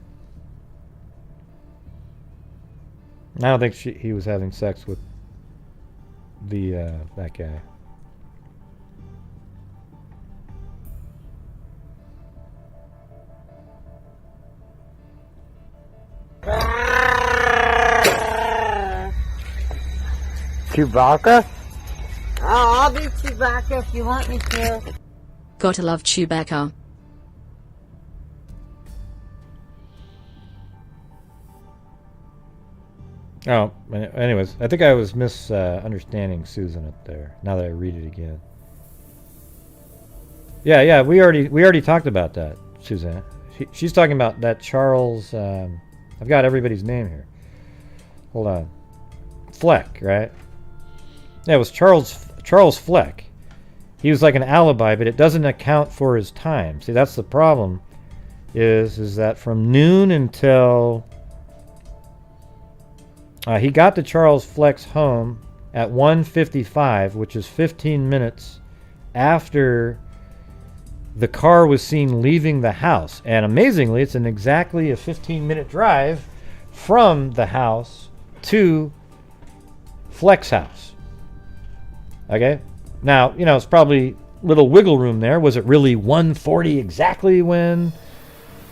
I don't think he was having sex with that guy. Chewbacca? Oh, I'll be Chewbacca if you want me to. Gotta love Chewbacca. Oh, anyways, I think I was misunderstanding Susan up there. Now that I read it again. Yeah, we already talked about that, Suzanne. She's talking about that Charles. I've got everybody's name here. Hold on. Fleck, right? Yeah, it was Charles Fleck. He was like an alibi, but it doesn't account for his time. See, that's the problem. Is that from noon until he got to Charles Fleck's home at 1:55, which is 15 minutes after the car was seen leaving the house. And amazingly, it's exactly a 15-minute drive from the house to Fleck's house. Okay? Now, you know, it's probably little wiggle room there. Was it really 1:40 exactly when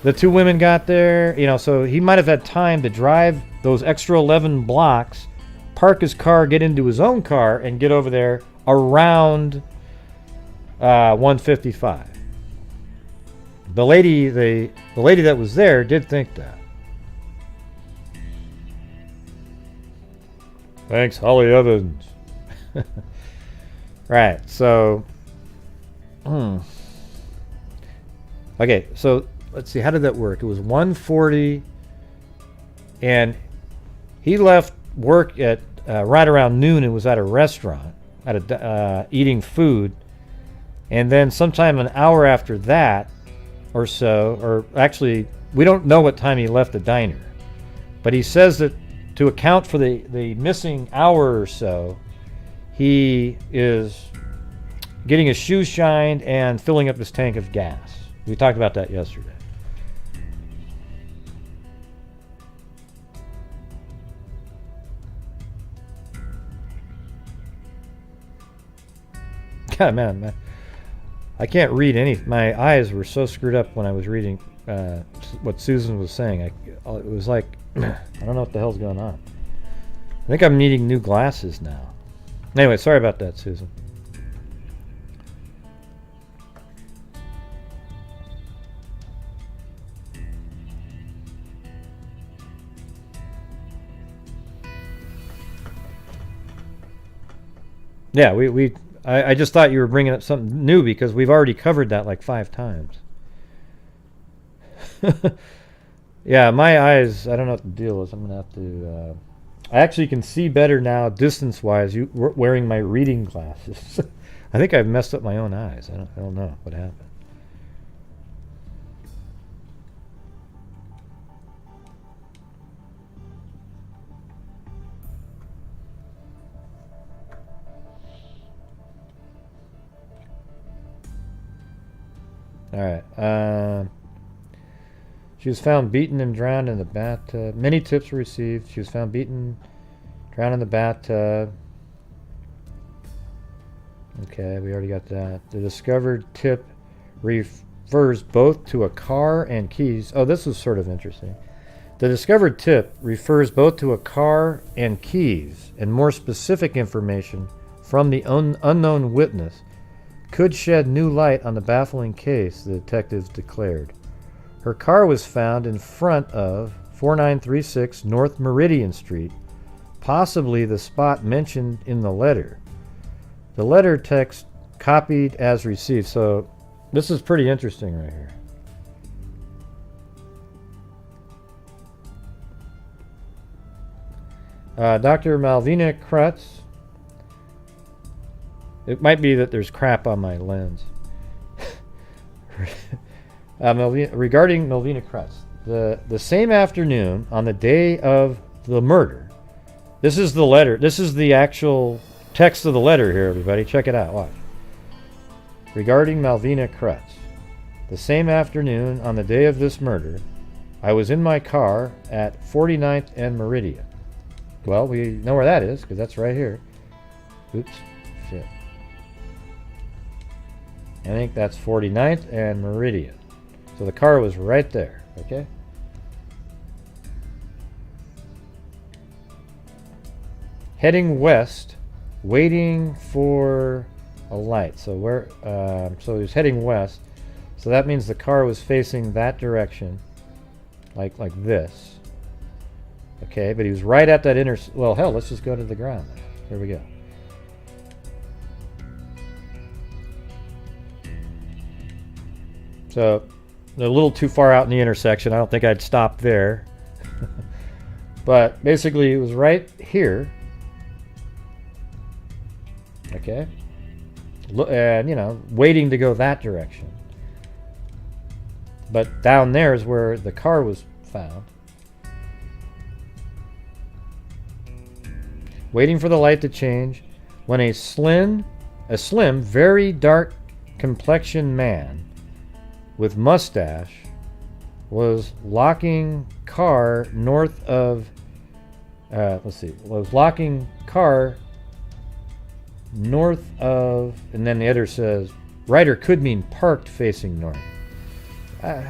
the two women got there? You know, so he might have had time to drive those extra 11 blocks, park his car, get into his own car, and get over there around 1:55. The lady that was there did think that. Thanks, Holly Evans. Right, so okay, so let's see, how did that work? It was 1:40, and he left work at right around noon and was at a restaurant eating food, and then sometime an hour after that or so, or actually we don't know what time he left the diner, but he says that to account for the missing hour or so, he is getting his shoes shined and filling up his tank of gas. We talked about that yesterday. God, man, I can't read any. My eyes were so screwed up when I was reading what Susan was saying. It was like, I don't know what the hell's going on. I think I'm needing new glasses now. Anyway, sorry about that, Susan. Yeah, I just thought you were bringing up something new because we've already covered that like 5 times. Yeah, my eyes, I don't know what the deal is. I'm going to have to... I actually can see better now distance-wise wearing my reading glasses. I think I've messed up my own eyes. I don't know what happened. All right. She was found beaten and drowned in the bathtub. Many tips were received. She was found beaten, drowned in the bathtub. Okay, we already got that. The discovered tip refers both to a car and keys. Oh, this is sort of interesting. The discovered tip refers both to a car and keys, and more specific information from the unknown witness could shed new light on the baffling case, the detectives declared. Her car was found in front of 4936 North Meridian Street, possibly the spot mentioned in the letter. The letter text copied as received. So this is pretty interesting right here. Dr. Malvina Krutz. It might be that there's crap on my lens. Regarding Malvina Krutz. The same afternoon, on the day of the murder. This is the letter. This is the actual text of the letter here, everybody. Check it out. Watch. Regarding Malvina Krutz. The same afternoon, on the day of this murder, I was in my car at 49th and Meridian. Well, we know where that is, because that's right here. Oops. Shit. I think that's 49th and Meridian. So the car was right there, okay? Heading west, waiting for a light. So where? So he was heading west. So that means the car was facing that direction, like this. Okay, but he was right at that well, hell, let's just go to the ground. Here we go. So a little too far out in the intersection. I don't think I'd stop there. But basically, it was right here. Okay. And, you know, waiting to go that direction. But down there is where the car was found. Waiting for the light to change when a slim, very dark complexion man with mustache was locking car north of was locking car north of, and then the editor says rider could mean parked facing north.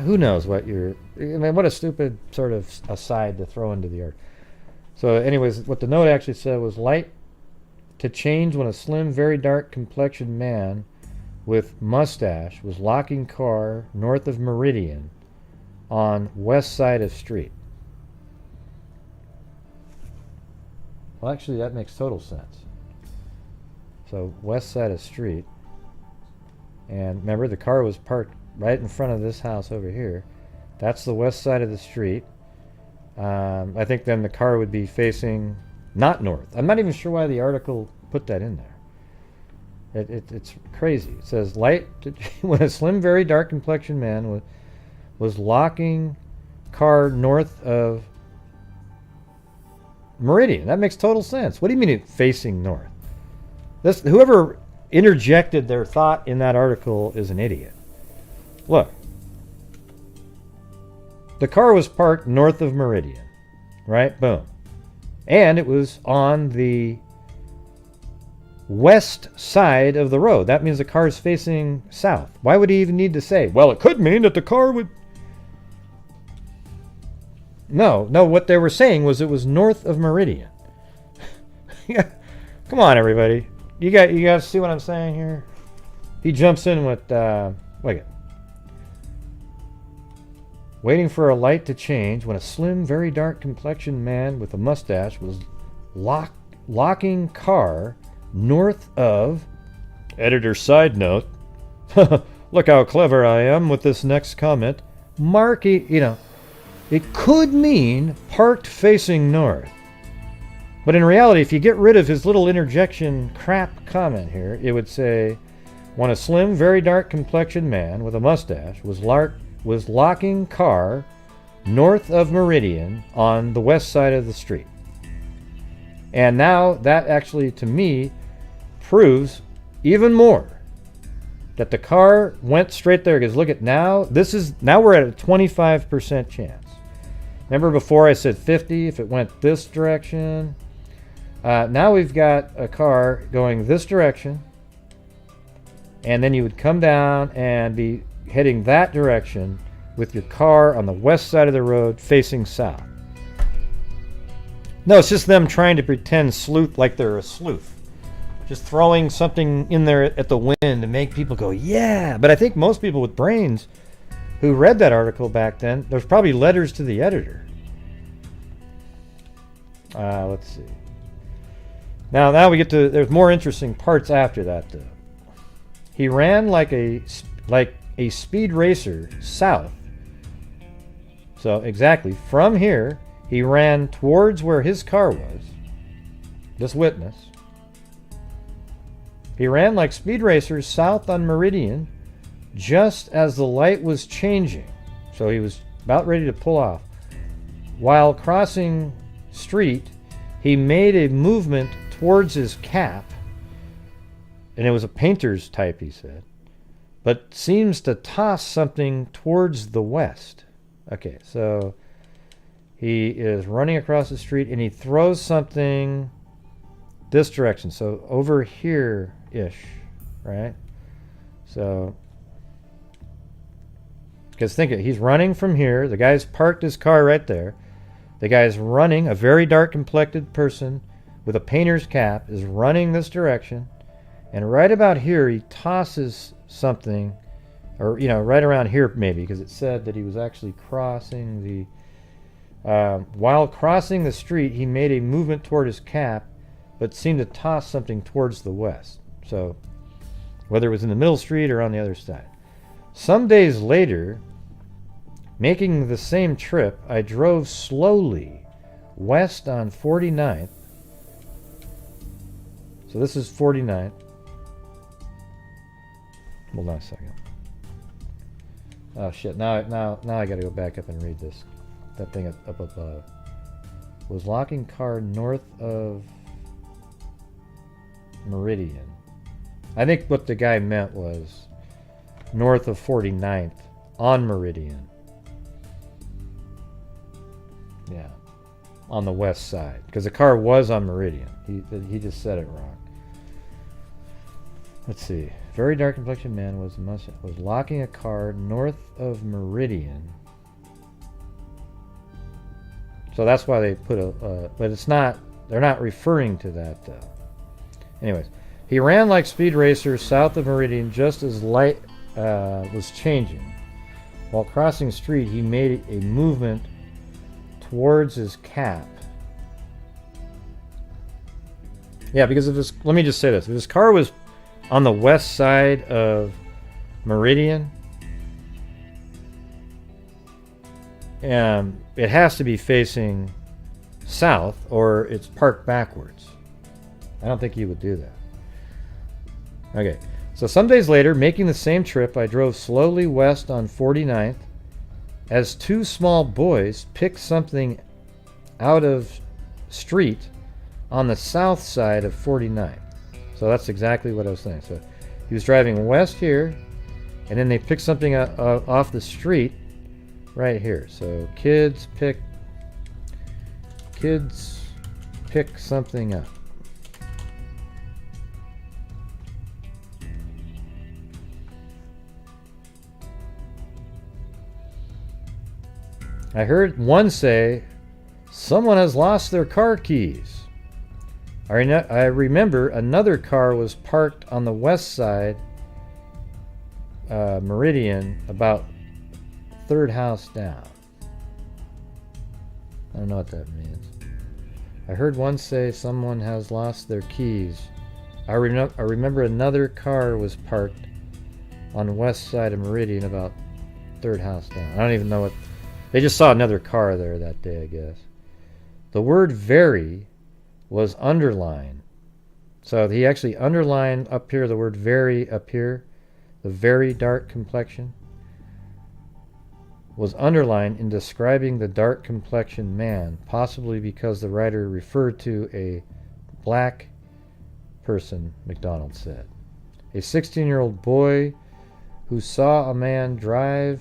Who knows what you're, I mean, what a stupid sort of aside to throw into the art. So anyways, what the note actually said was light to change when a slim, very dark complexioned man with mustache was locking car north of Meridian on west side of street. Well, actually, that makes total sense. So west side of street. And remember, the car was parked right in front of this house over here. That's the west side of the street. I think then the car would be facing not north. I'm not even sure why the article put that in there. It's crazy. It says light to, when a slim, very dark complexioned man was locking car north of Meridian. That makes total sense. What do you mean it facing north? This, whoever interjected their thought in that article is an idiot. Look. The car was parked north of Meridian, right? Boom. And it was on the west side of the road. That means the car is facing south. Why would he even need to say, well, it could mean that the car would... No, what they were saying was it was north of Meridian. Yeah. Come on, everybody. You got to see what I'm saying here? He jumps in with, look at. Waiting for a light to change when a slim, very dark complexioned man with a mustache was locking car north of... Editor side note. Look how clever I am with this next comment. Marky, you know, it could mean parked facing north. But in reality, if you get rid of his little interjection crap comment here, it would say, when a slim, very dark complexioned man with a mustache was locking car north of Meridian on the west side of the street. And now that actually, to me, proves even more that the car went straight there. Because look at now, now we're at a 25% chance. Remember before I said 50 if it went this direction? Now we've got a car going this direction, and then you would come down and be heading that direction with your car on the west side of the road facing south. No, it's just them trying to pretend sleuth like they're a sleuth. Just throwing something in there at the wind to make people go, yeah. But I think most people with brains who read that article back then, there's probably letters to the editor. Let's see. Now we get to, there's more interesting parts after that, though. he ran like a speed racer south. So exactly from here, he ran towards where his car was. This witness. He ran like speed racers south on Meridian just as the light was changing. So he was about ready to pull off. While crossing street, he made a movement towards his cap. And it was a painter's type, he said. But seems to toss something towards the west. Okay, so he is running across the street and he throws something this direction. So over here-ish, right? So, because think it, he's running from here. The guy's parked his car right there. The guy's running, a very dark complected person with a painter's cap is running this direction. And right about here, he tosses something, or, you know, right around here maybe, because it said that he was actually crossing the, while crossing the street, he made a movement toward his cap, but seemed to toss something towards the west. So, whether it was in the middle street or on the other side. Some days later, making the same trip, I drove slowly west on 49th. So this is 49th. Hold on a second. Oh shit! Now I got to go back up and read this. That thing up above. Was locking car north of Meridian. I think what the guy meant was north of 49th on Meridian. Yeah, on the west side, because the car was on Meridian. He just said it wrong. Let's see. Very dark complexioned man was locking a car north of Meridian. So that's why they put a, but it's not, they're not referring to that. Anyways, he ran like speed racers south of Meridian just as light was changing. While crossing the street, he made a movement towards his cap. Yeah, because of this, let me just say this. If his car was on the west side of Meridian, it has to be facing south or it's parked backwards. I don't think he would do that. Okay, so some days later, making the same trip, I drove slowly west on 49th as two small boys picked something out of street on the south side of 49th. So that's exactly what I was saying. So he was driving west here, and then they picked something off the street right here. So kids pick something up. I heard one say, "Someone has lost their car keys." I remember another car was parked on the west side, Meridian, about third house down. I don't know what that means. I heard one say someone has lost their keys. I remember another car was parked on the west side of Meridian, about third house down. I don't even know what. They just saw another car there that day, I guess. The word "very" was underlined. So he actually underlined up here the word "very" up here. The very dark complexion was underlined in describing the dark complexioned man, possibly because the writer referred to a black person, McDonald said. A 16-year-old boy who saw a man drive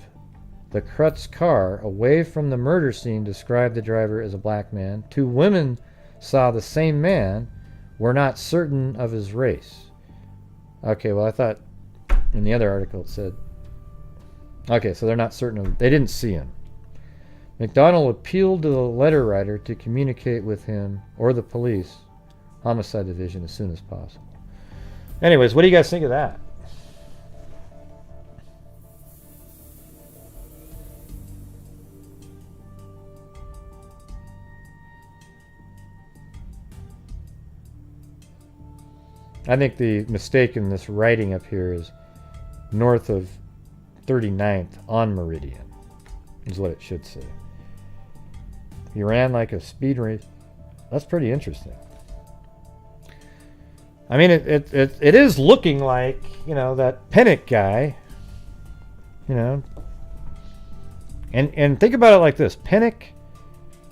the Crutz car away from the murder scene described the driver as a black man. Two women saw the same man, were not certain of his race. Okay, well I thought in the other article it said, okay, so they're not certain of, they didn't see him. McDonald appealed to the letter writer to communicate with him or the police, homicide division, as soon as possible. Anyways, what do you guys think of that? I think the mistake in this writing up here is north of 39th on Meridian, is what it should say. He ran like a speed race. That's pretty interesting. I mean, it is looking like, that Pennick guy, and think about it like this. Pennick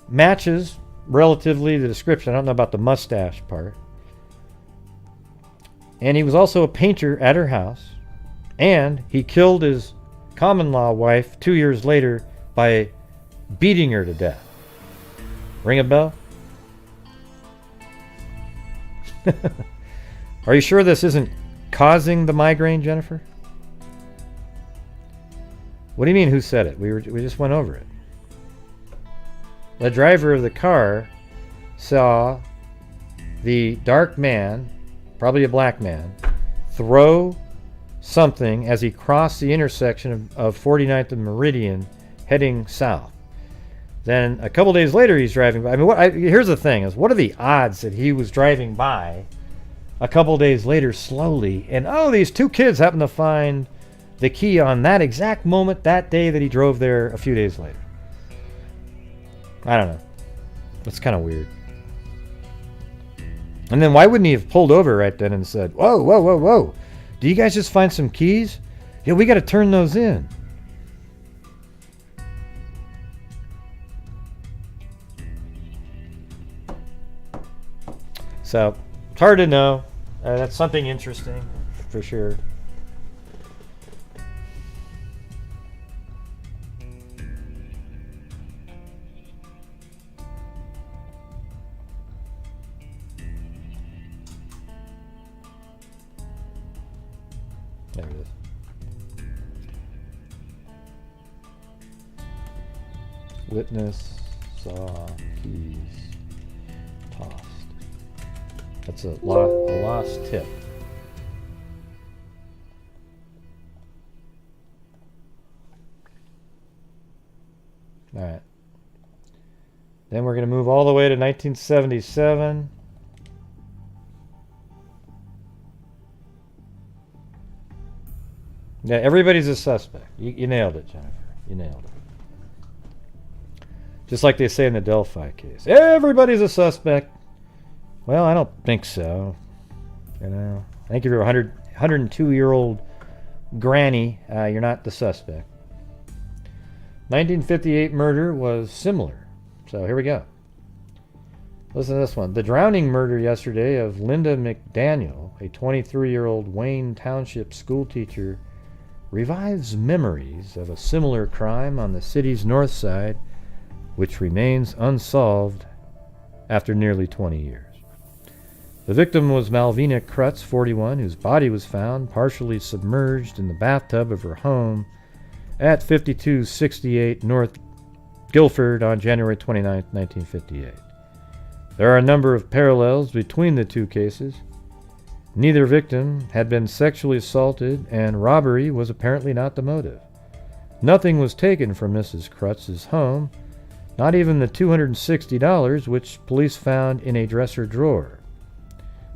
matches relatively the description. I don't know about the mustache part. And he was also a painter at her house. And he killed his common-law wife 2 years later by beating her to death. Ring a bell? Are you sure this isn't causing the migraine, Jennifer? What do you mean, who said it? We just went over it. The driver of the car saw the dark man, probably a black man, throw something as he crossed the intersection of 49th and Meridian heading south. Then a couple days later he's driving by. I mean, here's the thing is, what are the odds that he was driving by a couple days later slowly and these two kids happen to find the key on that exact moment that day that he drove there a few days later? I don't know. That's kind of weird. And then why wouldn't he have pulled over right then and said, whoa, whoa, whoa, whoa. Do you guys just find some keys? Yeah, we got to turn those in. So, it's hard to know. That's something interesting, for sure. There it is. Witness saw keys tossed. That's a lost tip. All right. Then we're going to move all the way to 1977. Yeah, everybody's a suspect. You nailed it, Jennifer. You nailed it. Just like they say in the Delphi case. Everybody's a suspect. Well, I don't think so. I think if you're a 102-year-old granny, you're not the suspect. 1958 murder was similar. So here we go. Listen to this one. The drowning murder yesterday of Linda McDaniel, a 23-year-old Wayne Township schoolteacher, revives memories of a similar crime on the city's north side, which remains unsolved after nearly 20 years. The victim was Malvina Krutz, 41, whose body was found partially submerged in the bathtub of her home at 5268 North Guilford on January 29, 1958. There are a number of parallels between the two cases. Neither victim had been sexually assaulted, and robbery was apparently not the motive. Nothing was taken from Mrs. Krutz's home, not even the $260 which police found in a dresser drawer.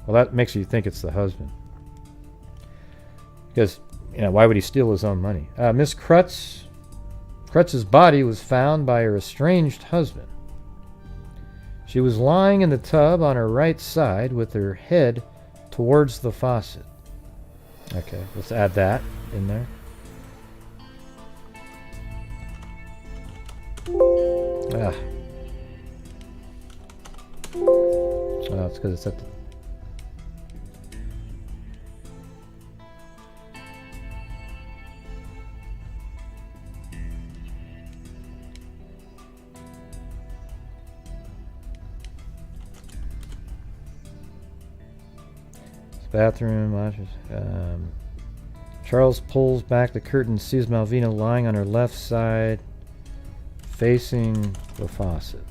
Well, that makes you think it's the husband. Because, why would he steal his own money? Miss Krutz's body was found by her estranged husband. She was lying in the tub on her right side with her head towards the faucet. Okay, let's add that in there. Oh, it's because it's at the... Bathroom, watches. Charles pulls back the curtain, sees Malvina lying on her left side, facing the faucet.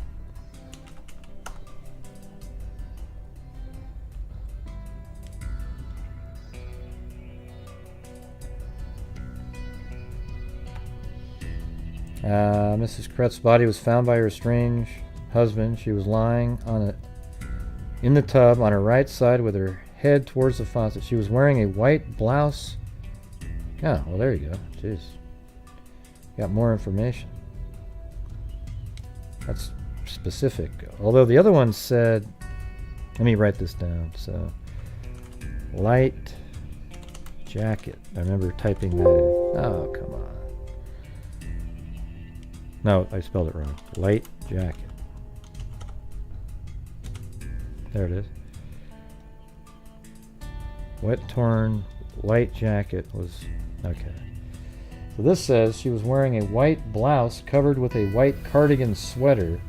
Mrs. Krutz's body was found by her estranged husband. She was lying in the tub on her right side with her head towards the faucet. She was wearing a white blouse Oh, well, there you go. Jeez. Got more information. That's specific. Although the other one said, let me write this down. So, light jacket. I remember typing that in. Oh, come on. No, I spelled it wrong. Light jacket. There it is. Wet, torn, light jacket was... Okay. So this says she was wearing a white blouse covered with a white cardigan sweater,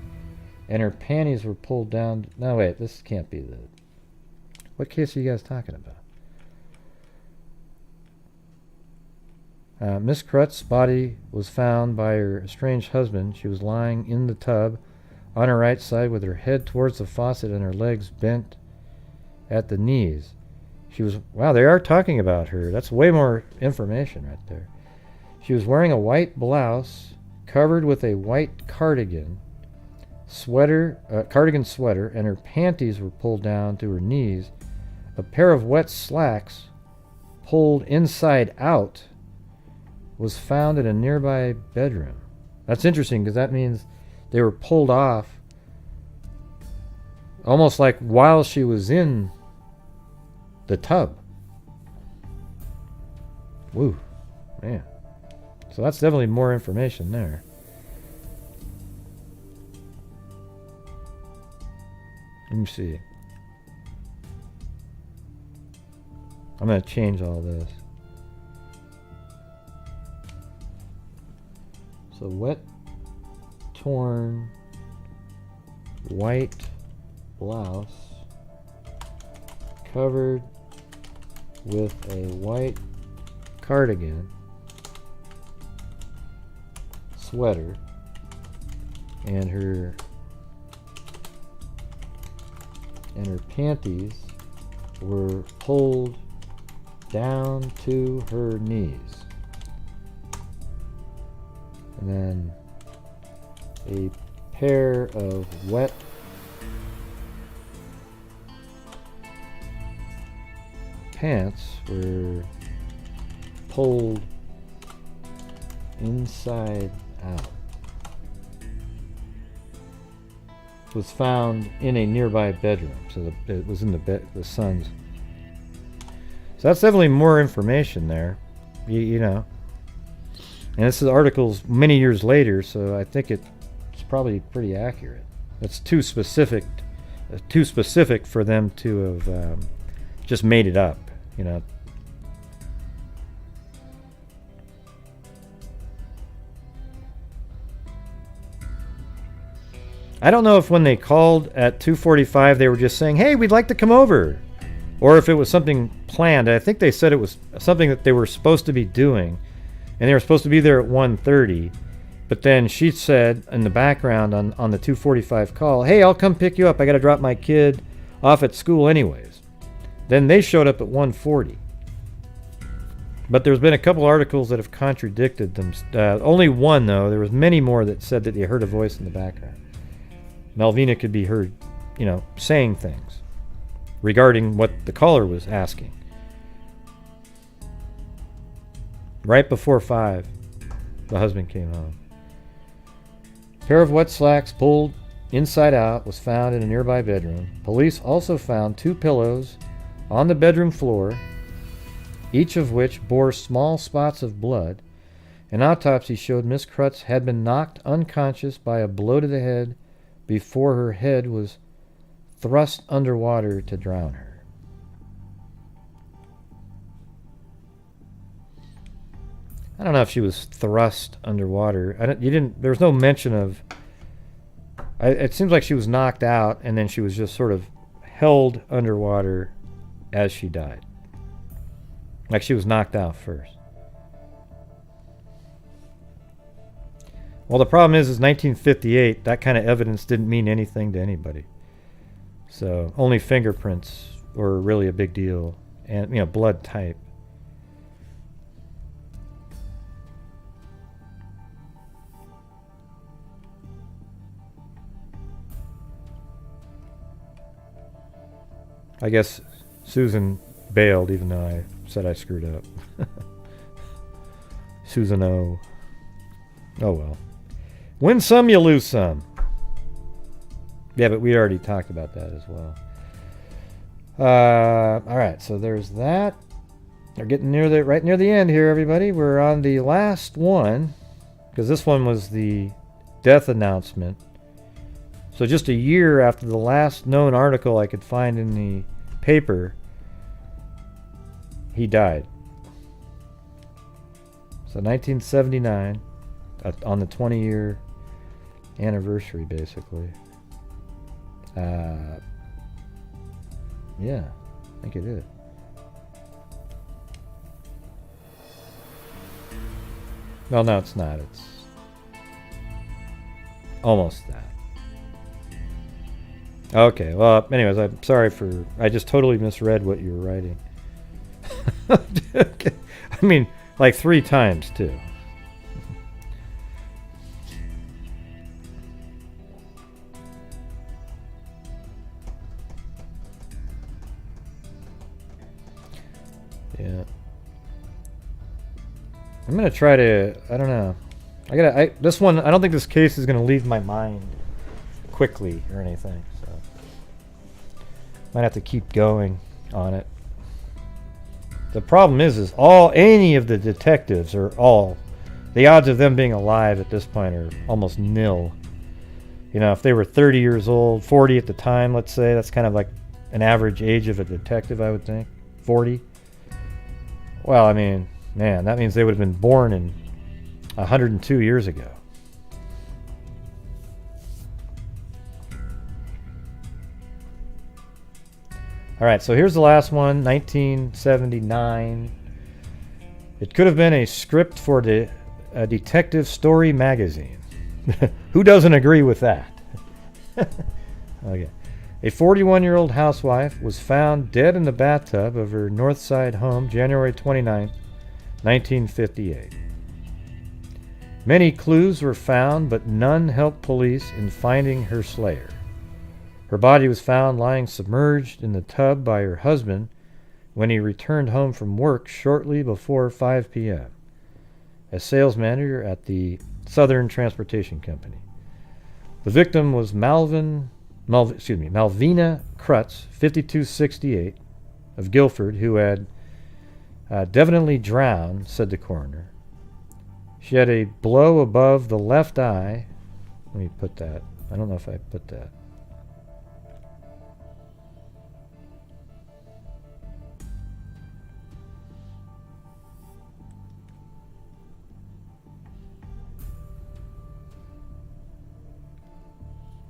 and her panties were pulled down... No, wait, this can't be the... What case are you guys talking about? Miss Crutz's body was found by her estranged husband. She was lying in the tub on her right side with her head towards the faucet and her legs bent at the knees. She was... Wow, they are talking about her. That's way more information right there. She was wearing a white blouse covered with a white cardigan sweater, and her panties were pulled down to her knees. A pair of wet slacks pulled inside out was found in a nearby bedroom. That's interesting because that means they were pulled off almost like while she was in the tub. Woo, man. So that's definitely more information there. Let me see. I'm going to change all this. So wet, torn, white blouse covered with a white cardigan sweater, and her panties were pulled down to her knees. And then a pair of wet pants were pulled inside out. Was found in a nearby bedroom. So it was in the son's. So that's definitely more information there. You know. And this is articles many years later, so I think it's probably pretty accurate. It's too specific for them to have just made it up, you know. I don't know if when they called at 2:45 they were just saying, "Hey, we'd like to come over," or if it was something planned. I think they said it was something that they were supposed to be doing. And they were supposed to be there at 1:30, but then she said in the background on the 2:45 call, "Hey, I'll come pick you up. I got to drop my kid off at school anyways." Then they showed up at 1:40. But there's been a couple articles that have contradicted them. Only one, though. There was many more that said that they heard a voice in the background. Malvina could be heard, you know, saying things regarding what the caller was asking. Right before 5, the husband came home. A pair of wet slacks pulled inside out was found in a nearby bedroom. Police also found 2 pillows on the bedroom floor, each of which bore small spots of blood. An autopsy showed Miss Crutz had been knocked unconscious by a blow to the head before her head was thrust underwater to drown her. I don't know if she was thrust underwater. There was no mention of... it seems like she was knocked out and then she was just sort of held underwater as she died. Like she was knocked out first. Well, the problem is 1958, that kind of evidence didn't mean anything to anybody. So only fingerprints were really a big deal. And, you know, blood type. I guess Susan bailed even though I said I screwed up. Susano. Oh well. Win some, you lose some. Yeah, but we already talked about that as well. Alright, so there's that. They're getting right near the end here, everybody. We're on the last one, because this one was the death announcement. So just a year after the last known article I could find in the paper, he died. So 1979, on the 20-year anniversary, basically. Yeah, I think it is. Well, no, it's not. It's almost that. Okay, well, anyways, I'm sorry for... I just totally misread what you were writing. Okay. I mean, like 3 times, too. Yeah. I'm gonna try to... I don't know. This one, I don't think this case is gonna leave my mind quickly or anything, so... Might have to keep going on it. The problem is any of the detectives are the odds of them being alive at this point are almost nil. You know, if they were 30 years old, 40 at the time, let's say, that's kind of like an average age of a detective, I would think. 40. Well, I mean, man, that means they would have been born in 102 years ago. All right, so here's the last one, 1979. It could have been a script for a detective story magazine. Who doesn't agree with that? Okay. A 41-year-old housewife was found dead in the bathtub of her North Side home January 29, 1958. Many clues were found, but none helped police in finding her slayer. Her body was found lying submerged in the tub by her husband when he returned home from work shortly before 5 p.m. as sales manager at the Southern Transportation Company. The victim was Malvina Krutz, 5268, of Guilford, who had definitely drowned, said the coroner. She had a blow above the left eye. Let me put that. I don't know if I put that.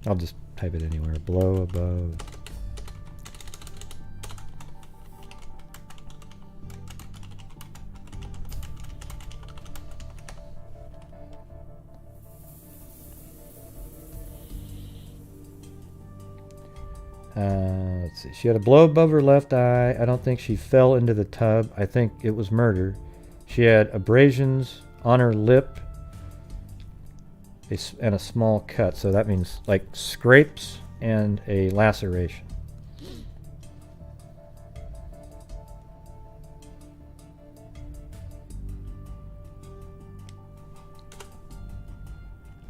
I'll just type it anywhere. Blow above. Let's see. She had a blow above her left eye. I don't think she fell into the tub. I think it was murder. She had abrasions on her lip and a small cut, so that means like scrapes and a laceration.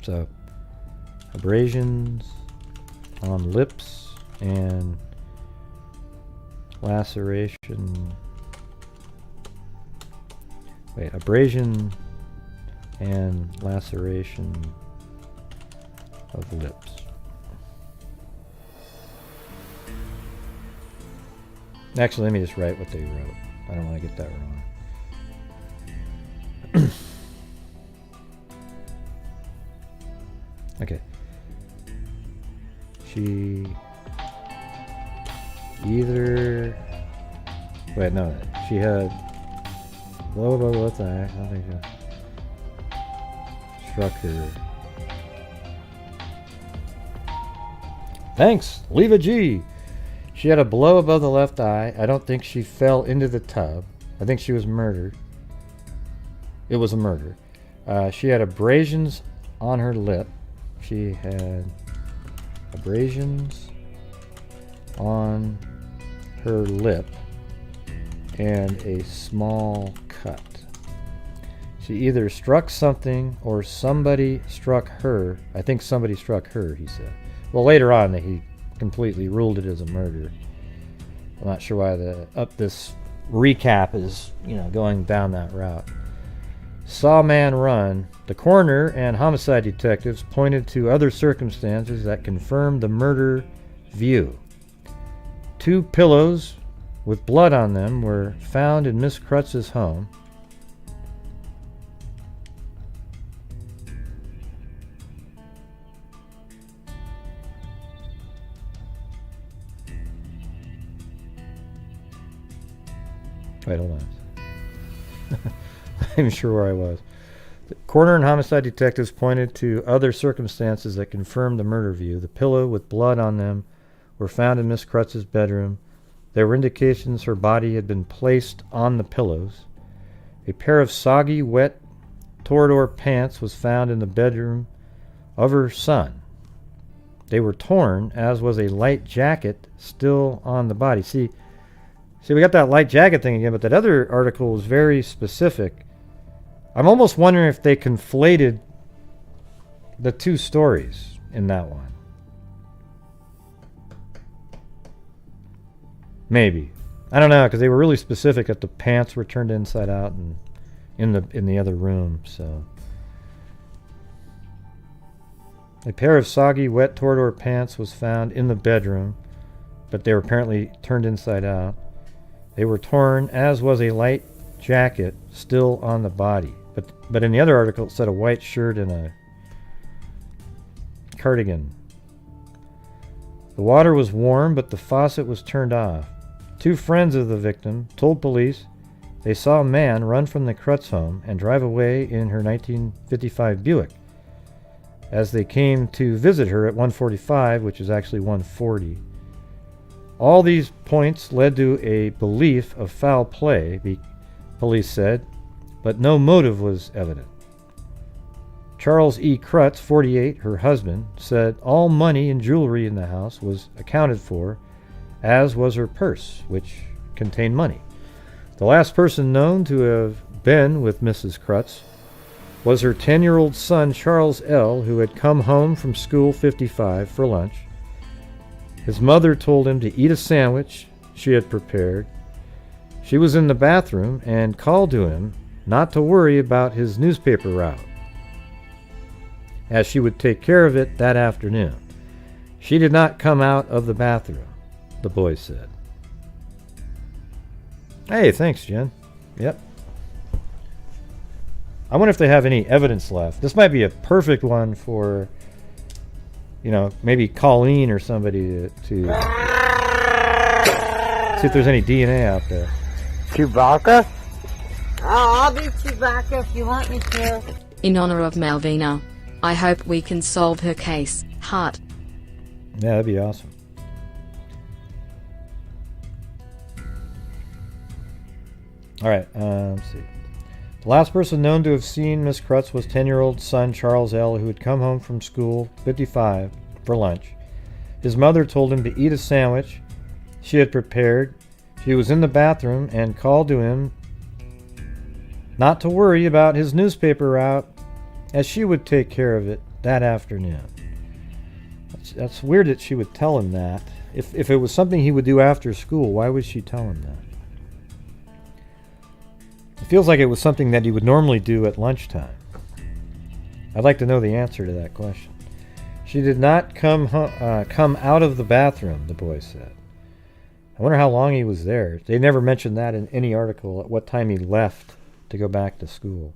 So abrasions on lips and laceration. Wait, abrasion and laceration of lips. Actually, let me just write what they wrote. I don't want to get that wrong. Okay. She either... Wait, no. She had blow above the left eye. I don't think she struck her. Thanks. Leave a G. She had a blow above the left eye. I don't think she fell into the tub. I think she was murdered. It was a murder. She had abrasions on her lip. She had abrasions on her lip and a small cut. She either struck something or somebody struck her. I think somebody struck her, he said. Well, later on, he completely ruled it as a murder. I'm not sure why this recap is, going down that route. Saw man run. The coroner and homicide detectives pointed to other circumstances that confirmed the murder view. 2 pillows with blood on them were found in Miss Krutz's home. Wait, hold on. Not even sure where I was. The coroner and homicide detectives pointed to other circumstances that confirmed the murder view. The pillow with blood on them were found in Miss Krutz's bedroom. There were indications her body had been placed on the pillows. A pair of soggy, wet Torador pants was found in the bedroom of her son. They were torn, as was a light jacket still on the body. See, we got that light jacket thing again, but that other article was very specific. I'm almost wondering if they conflated the 2 stories in that one. Maybe. I don't know, because they were really specific that the pants were turned inside out and in the other room, so. A pair of soggy, wet Torador pants was found in the bedroom, but they were apparently turned inside out. They were torn, as was a light jacket still on the body. But in the other article, it said a white shirt and a cardigan. The water was warm, but the faucet was turned off. 2 friends of the victim told police they saw a man run from the Krutz home and drive away in her 1955 Buick. As they came to visit her at 1:45, which is actually 1:40. All these points led to a belief of foul play, police said, but no motive was evident. Charles E. Krutz, 48, her husband, said all money and jewelry in the house was accounted for, as was her purse, which contained money. The last person known to have been with Mrs. Krutz was her 10-year-old son, Charles L., who had come home from school 55 for lunch. His mother told him to eat a sandwich she had prepared. She was in the bathroom and called to him not to worry about his newspaper route, as she would take care of it that afternoon. She did not come out of the bathroom, the boy said. Hey, thanks, Jen. Yep. I wonder if they have any evidence left. This might be a perfect one for, maybe Colleen or somebody to see if there's any DNA out there. Chewbacca? Oh, I'll be Chewbacca if you want me to. In honor of Malvina, I hope we can solve her case. Heart. Yeah, that'd be awesome. All right, let's see. The last person known to have seen Miss Krutz was 10-year-old son Charles L., who had come home from school, 55, for lunch. His mother told him to eat a sandwich she had prepared. She was in the bathroom and called to him not to worry about his newspaper route, as she would take care of it that afternoon. That's weird that she would tell him that. If it was something he would do after school, why would she tell him that? It feels like it was something that he would normally do at lunchtime. I'd like to know the answer to that question. She did not come out of the bathroom, the boy said. I wonder how long he was there. They never mentioned that in any article, at what time he left to go back to school.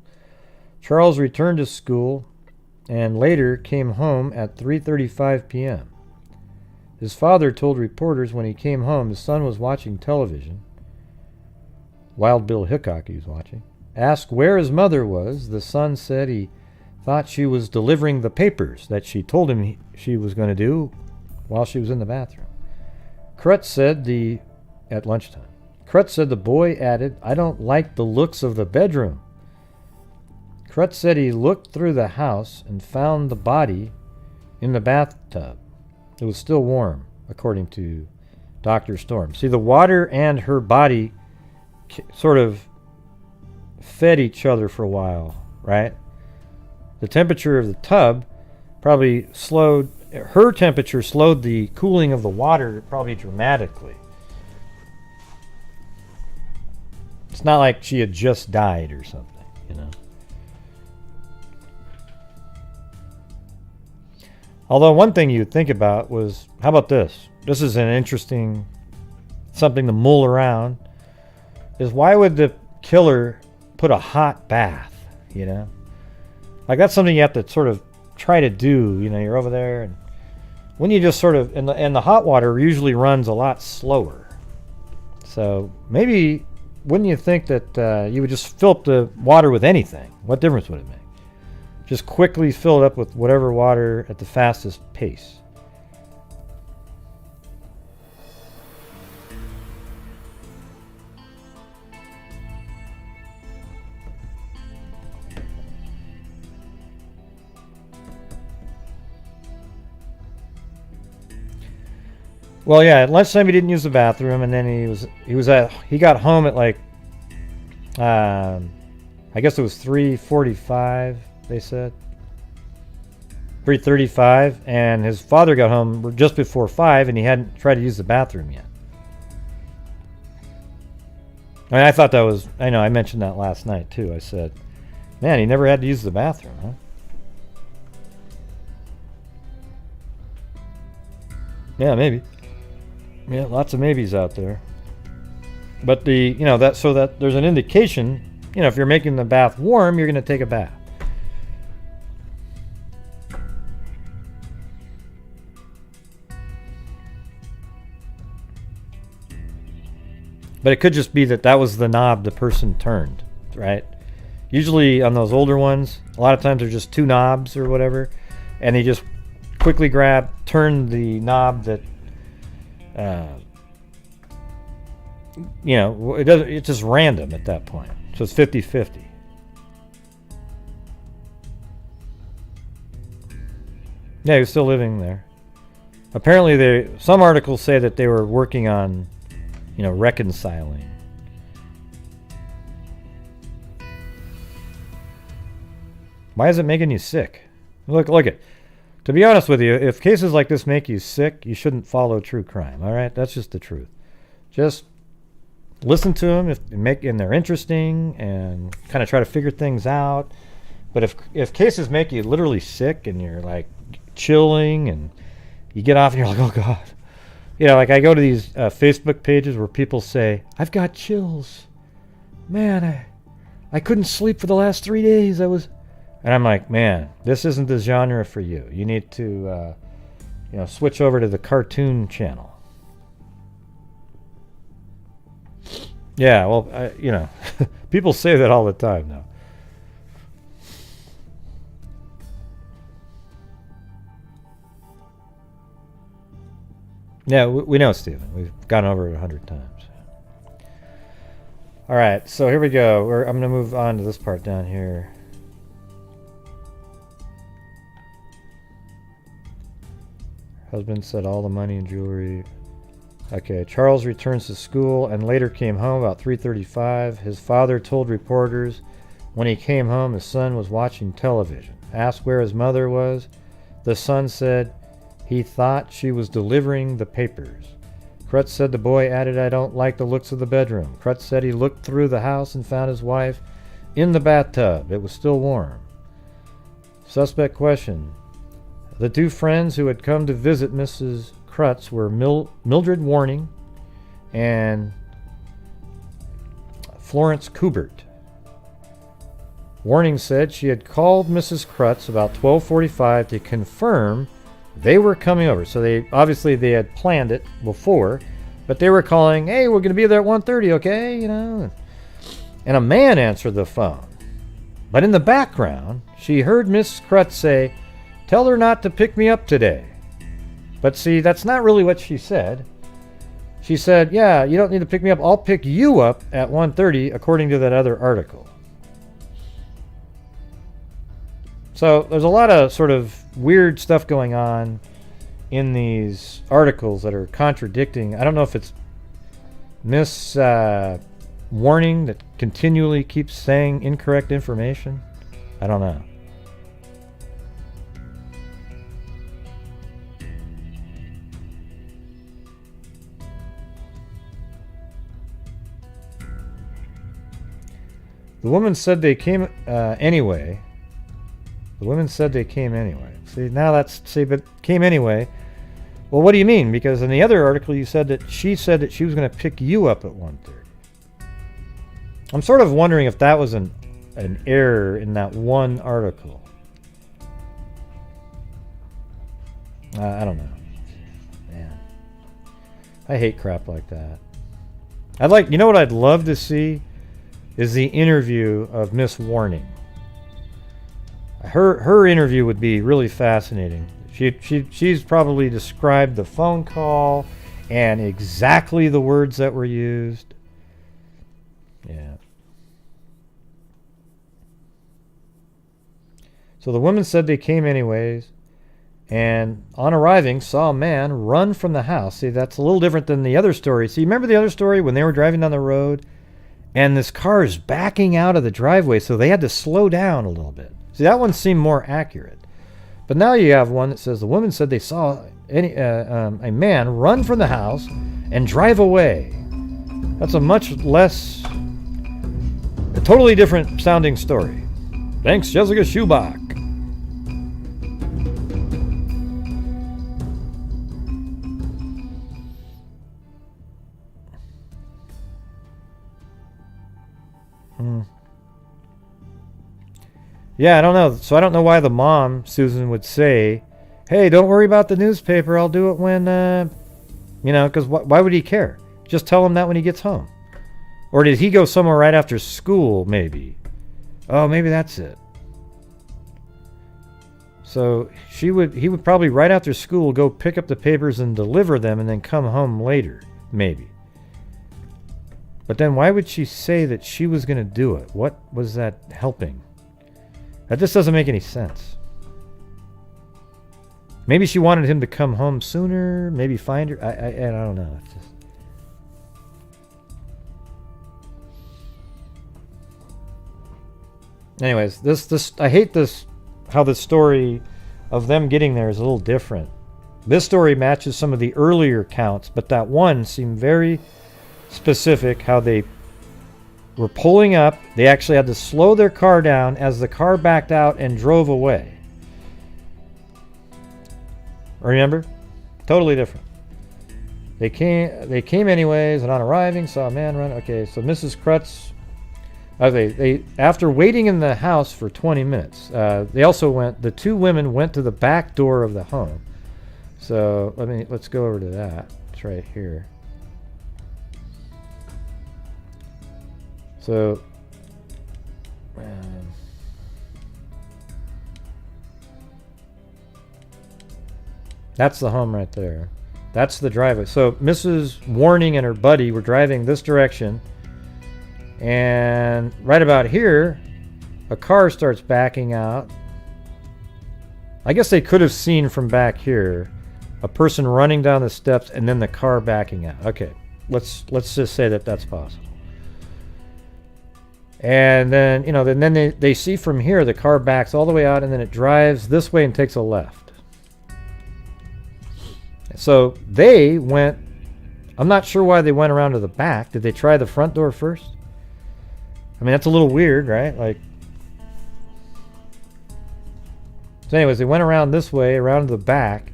Charles returned to school and later came home at 3:35 p.m. His father told reporters when he came home his son was watching television. Wild Bill Hickok he was watching. Asked where his mother was, the son said he thought she was delivering the papers that she told him she was going to do while she was in the bathroom. Krutz said at lunchtime. Krutz said the boy added, I don't like the looks of the bedroom. Krutz said he looked through the house and found the body in the bathtub. It was still warm, according to Dr. Storm. See, the water and her body sort of fed each other for a while. right? The temperature of the tub probably slowed, her temperature slowed the cooling of the water probably dramatically. It's not like she had just died or something, you know. Although one thing you'd think about was, how about this? This is an interesting, something to mull around, is why would the killer put a hot bath, you know? Like that's something you have to sort of try to do, you know, you're over there and when you just sort of, and the hot water usually runs a lot slower. So maybe, wouldn't you think that you would just fill up the water with anything? What difference would it make? Just quickly fill it up with whatever water at the fastest pace. Well, yeah, at lunchtime he didn't use the bathroom, and then he got home at like, I guess it was 3:45. They said 3:35, and his father got home just before 5, and he hadn't tried to use the bathroom yet. I mean, I thought that was, I know I mentioned that last night too. I said, man, he never had to use the bathroom, huh? Yeah, maybe. Yeah, lots of maybes out there. But so that there's an indication, you know, if you're making the bath warm, you're going to take a bath. But it could just be that was the knob the person turned, right? Usually on those older ones, a lot of times they're just two knobs or whatever, and they just quickly turn the knob that, you know, it's just random at that point. So it's 50-50. Yeah, he was still living there. Apparently, some articles say that they were working on, you know, reconciling. Why is it making you sick? Look it. To be honest with you, if cases like this make you sick, you shouldn't follow true crime. All right, that's just the truth. Just listen to them and they're interesting, and kind of try to figure things out. But if cases make you literally sick and you're like chilling and you get off and you're like, oh God. You know, like I go to these Facebook pages where people say, I've got chills. Man, I couldn't sleep for the last 3 days. And I'm like, man, this isn't the genre for you. You need to, you know, switch over to the cartoon channel. Yeah, well, you know, people say that all the time now. Yeah, we know, Stephen. We've gone over it 100 times. All right, so here we go. I'm going to move on to this part down here. Husband said all the money and jewelry. Okay, Charles returns to school and later came home about 3:35. His father told reporters when he came home his son was watching television. Asked where his mother was, the son said he thought she was delivering the papers. Krutz said the boy added, I don't like the looks of the bedroom. Krutz said he looked through the house and found his wife in the bathtub. It was still warm. Suspect question. The two friends who had come to visit Mrs. Krutz were Mildred Warning and Florence Kubert. Warning said she had called Mrs. Krutz about 12:45 to confirm they were coming over. So they had planned it before, but they were calling, hey, we're going to be there at 1:30, okay? You know. And a man answered the phone. But in the background, she heard Miss Krutz say, tell her not to pick me up today. But see, that's not really what she said. She said, yeah, you don't need to pick me up. I'll pick you up at 1:30, according to that other article. So there's a lot of sort of weird stuff going on in these articles that are contradicting. I don't know if it's Miss Warning that continually keeps saying incorrect information. I don't know. The woman said they came anyway. The woman said they came anyway. See, now that's... See, but came anyway. Well, what do you mean? Because in the other article you said that she was going to pick you up at 1:30. I'm sort of wondering if that was an error in that one article. I don't know. Man. I hate crap like that. You know what I'd love to see? Is the interview of Miss Warning. Her interview would be really fascinating. She's probably described the phone call and exactly the words that were used. Yeah. So the woman said they came anyways, and on arriving saw a man run from the house. See, that's a little different than the other story. See, remember the other story when they were driving down the road and this car is backing out of the driveway, so they had to slow down a little bit. See, that one seemed more accurate. But now you have one that says the woman said they saw a man run from the house and drive away. That's a much less, a totally different sounding story. Thanks, Jessica Schubach. Yeah, I don't know. So I don't know why the mom, Susan, would say, hey, don't worry about the newspaper. I'll do it when, because why would he care? Just tell him that when he gets home. Or did he go somewhere right after school, maybe? Oh, maybe that's it. So he would probably right after school go pick up the papers and deliver them and then come home later, maybe. But then why would she say that she was going to do it? What was that helping? That just doesn't make any sense. Maybe she wanted him to come home sooner, maybe find her. I don't know. It's just... Anyways, this I hate this, how the story of them getting there is a little different. This story matches some of the earlier counts, but that one seemed very specific, how they were pulling up. They actually had to slow their car down as the car backed out and drove away. Remember? Totally different. They came anyways, and on arriving saw a man run. Okay, so Mrs. Krutz, they after waiting in the house for 20 minutes, the two women went to the back door of the home. So let's go over to that. It's right here. So, that's the home right there. That's the driveway. So Mrs. Warning and her buddy were driving this direction, and right about here, a car starts backing out. I guess they could have seen from back here a person running down the steps and then the car backing out. Okay, let's just say that that's possible. And then, then they see from here the car backs all the way out and then it drives this way and takes a left. So they went, I'm not sure why they went around to the back. Did they try the front door first? That's a little weird, right? So anyways, they went around this way, around to the back,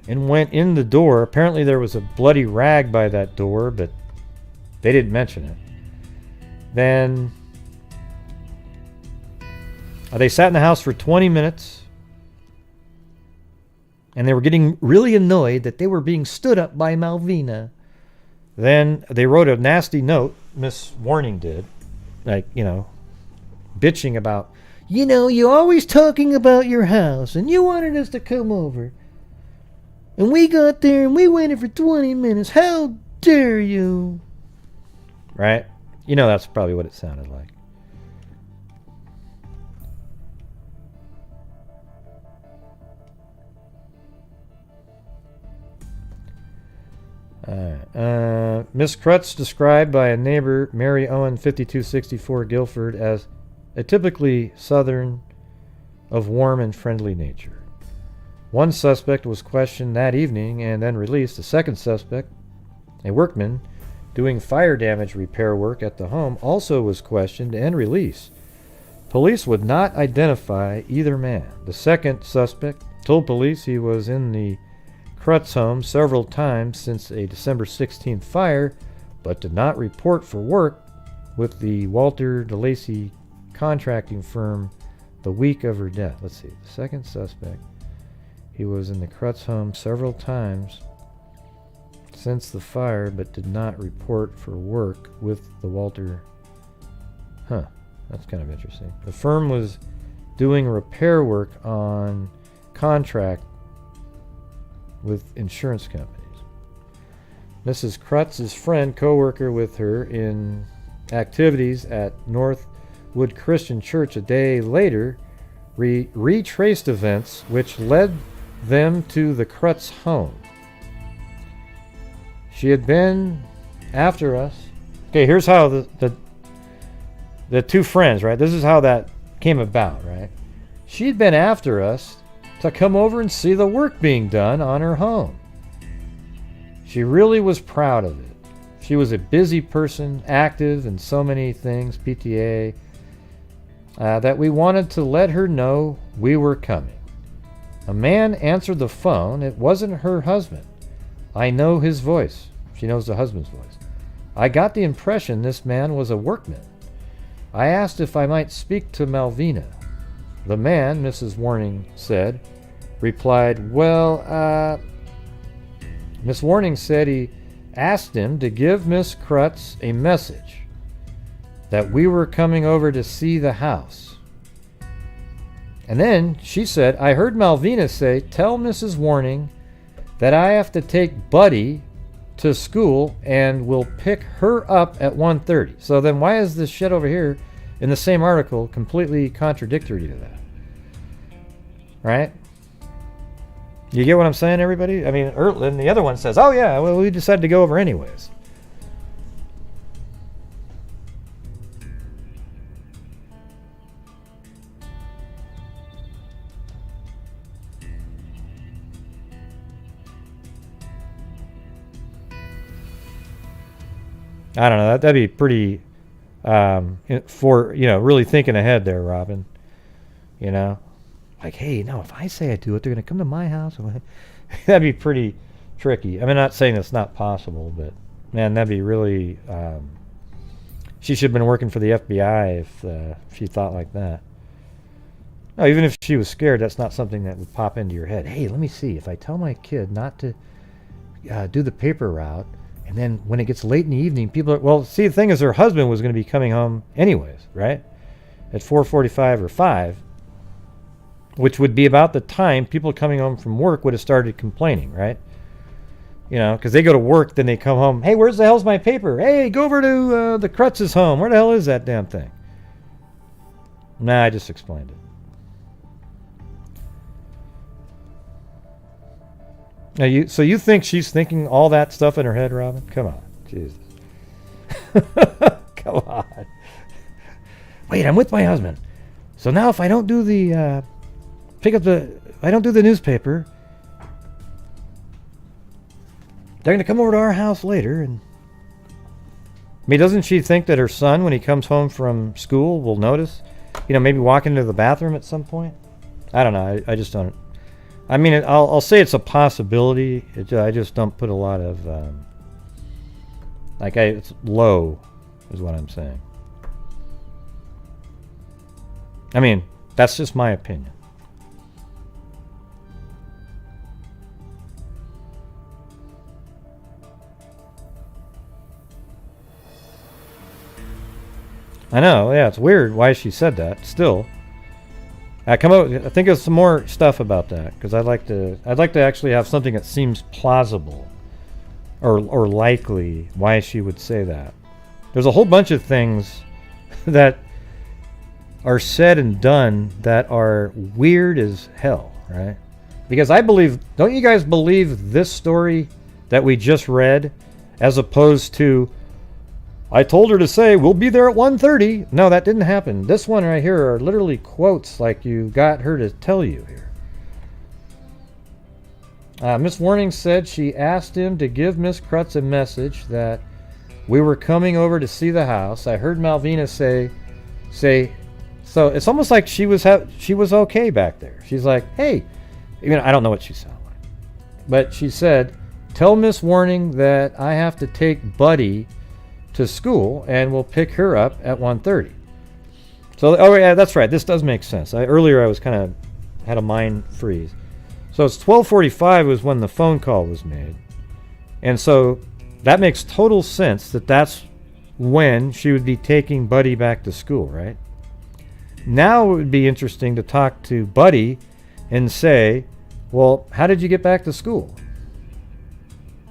and went in the door. Apparently there was a bloody rag by that door, but they didn't mention it. Then they sat in the house for 20 minutes, and they were getting really annoyed that they were being stood up by Malvina. Then they wrote a nasty note, Miss Warning did, bitching about, you're always talking about your house, and you wanted us to come over. And we got there, and we waited for 20 minutes. How dare you? Right? That's probably what it sounded like. Miss Krutz, described by a neighbor, Mary Owen, 5264 Guilford, as a typically southern of warm and friendly nature. One suspect was questioned that evening and then released. The second suspect, a workman doing fire damage repair work at the home, also was questioned and released. Police would not identify either man. The second suspect told police he was in the Crutz home several times since a December 16th fire, but did not report for work with the Walter DeLacy contracting firm the week of her death. Let's see. The second suspect, he was in the Crutz home several times since the fire, but did not report for work with the Walter. That's kind of interesting. The firm was doing repair work on contract with insurance companies. Mrs. Krutz's friend, co-worker with her in activities at Northwood Christian Church a day later, retraced events which led them to the Crutz home. She had been after us. Okay, here's how the two friends, right? This is how that came about, right? She'd been after us to come over and see the work being done on her home. She really was proud of it. She was a busy person, active in so many things, PTA, that we wanted to let her know we were coming. A man answered the phone. It wasn't her husband. I know his voice. She knows the husband's voice. I got the impression this man was a workman. I asked if I might speak to Malvina. The man, Mrs. Warning said, replied, well, Miss Warning said he asked him to give Miss Crutz a message that we were coming over to see the house. And then she said, I heard Malvina say, tell Mrs. Warning that I have to take Buddy to school and will pick her up at 1:30. So then why is this shit over here in the same article completely contradictory to that? Right? You get what I'm saying, everybody? I mean, and the other one says, oh yeah, well, we decided to go over anyways. I don't know. That'd be pretty, for, really thinking ahead there, Robin. Like, hey, no, if I say I do it, they're going to come to my house. That'd be pretty tricky. I mean, not saying it's not possible, but, man, that'd be really, she should have been working for the FBI if she thought like that. No, even if she was scared, that's not something that would pop into your head. Hey, let me see. If I tell my kid not to do the paper route, and then when it gets late in the evening, people are... Well, see, the thing is, her husband was going to be coming home anyways, right? At 4:45 or 5, which would be about the time people coming home from work would have started complaining, right? Because they go to work, then they come home. Hey, where's the hell's my paper? Hey, go over to the Krutz's home. Where the hell is that damn thing? Nah, I just explained it. Now so you think she's thinking all that stuff in her head, Robin? Come on, Jesus. Come on. Wait, I'm with my husband. So now if I don't do the I don't do the newspaper, they're going to come over to our house later. And I mean, doesn't she think that her son, when he comes home from school, will notice? Maybe walk into the bathroom at some point? I don't know. I just don't. I mean, I'll say it's a possibility. I just don't put a lot of... it's low, is what I'm saying. I mean, that's just my opinion. I know, yeah, it's weird why she said that. Still, I think of some more stuff about that, because I'd like to actually have something that seems plausible, or likely why she would say that. There's a whole bunch of things that are said and done that are weird as hell, right? Because don't you guys believe this story that we just read, as opposed to I told her to say, we'll be there at 1:30. No, that didn't happen. This one right here are literally quotes like you got her to tell you here. Miss Warning said she asked him to give Miss Krutz a message that we were coming over to see the house. I heard Malvina say, so it's almost like she was okay back there. She's like, hey, I don't know what she sounded like, but she said, tell Miss Warning that I have to take Buddy to school and we'll pick her up at 1:30. So, oh yeah, that's right. This does make sense. Earlier I was kind of had a mind freeze. So it's 12:45 was when the phone call was made. And so that makes total sense that that's when she would be taking Buddy back to school, right? Now it would be interesting to talk to Buddy and say, well, how did you get back to school?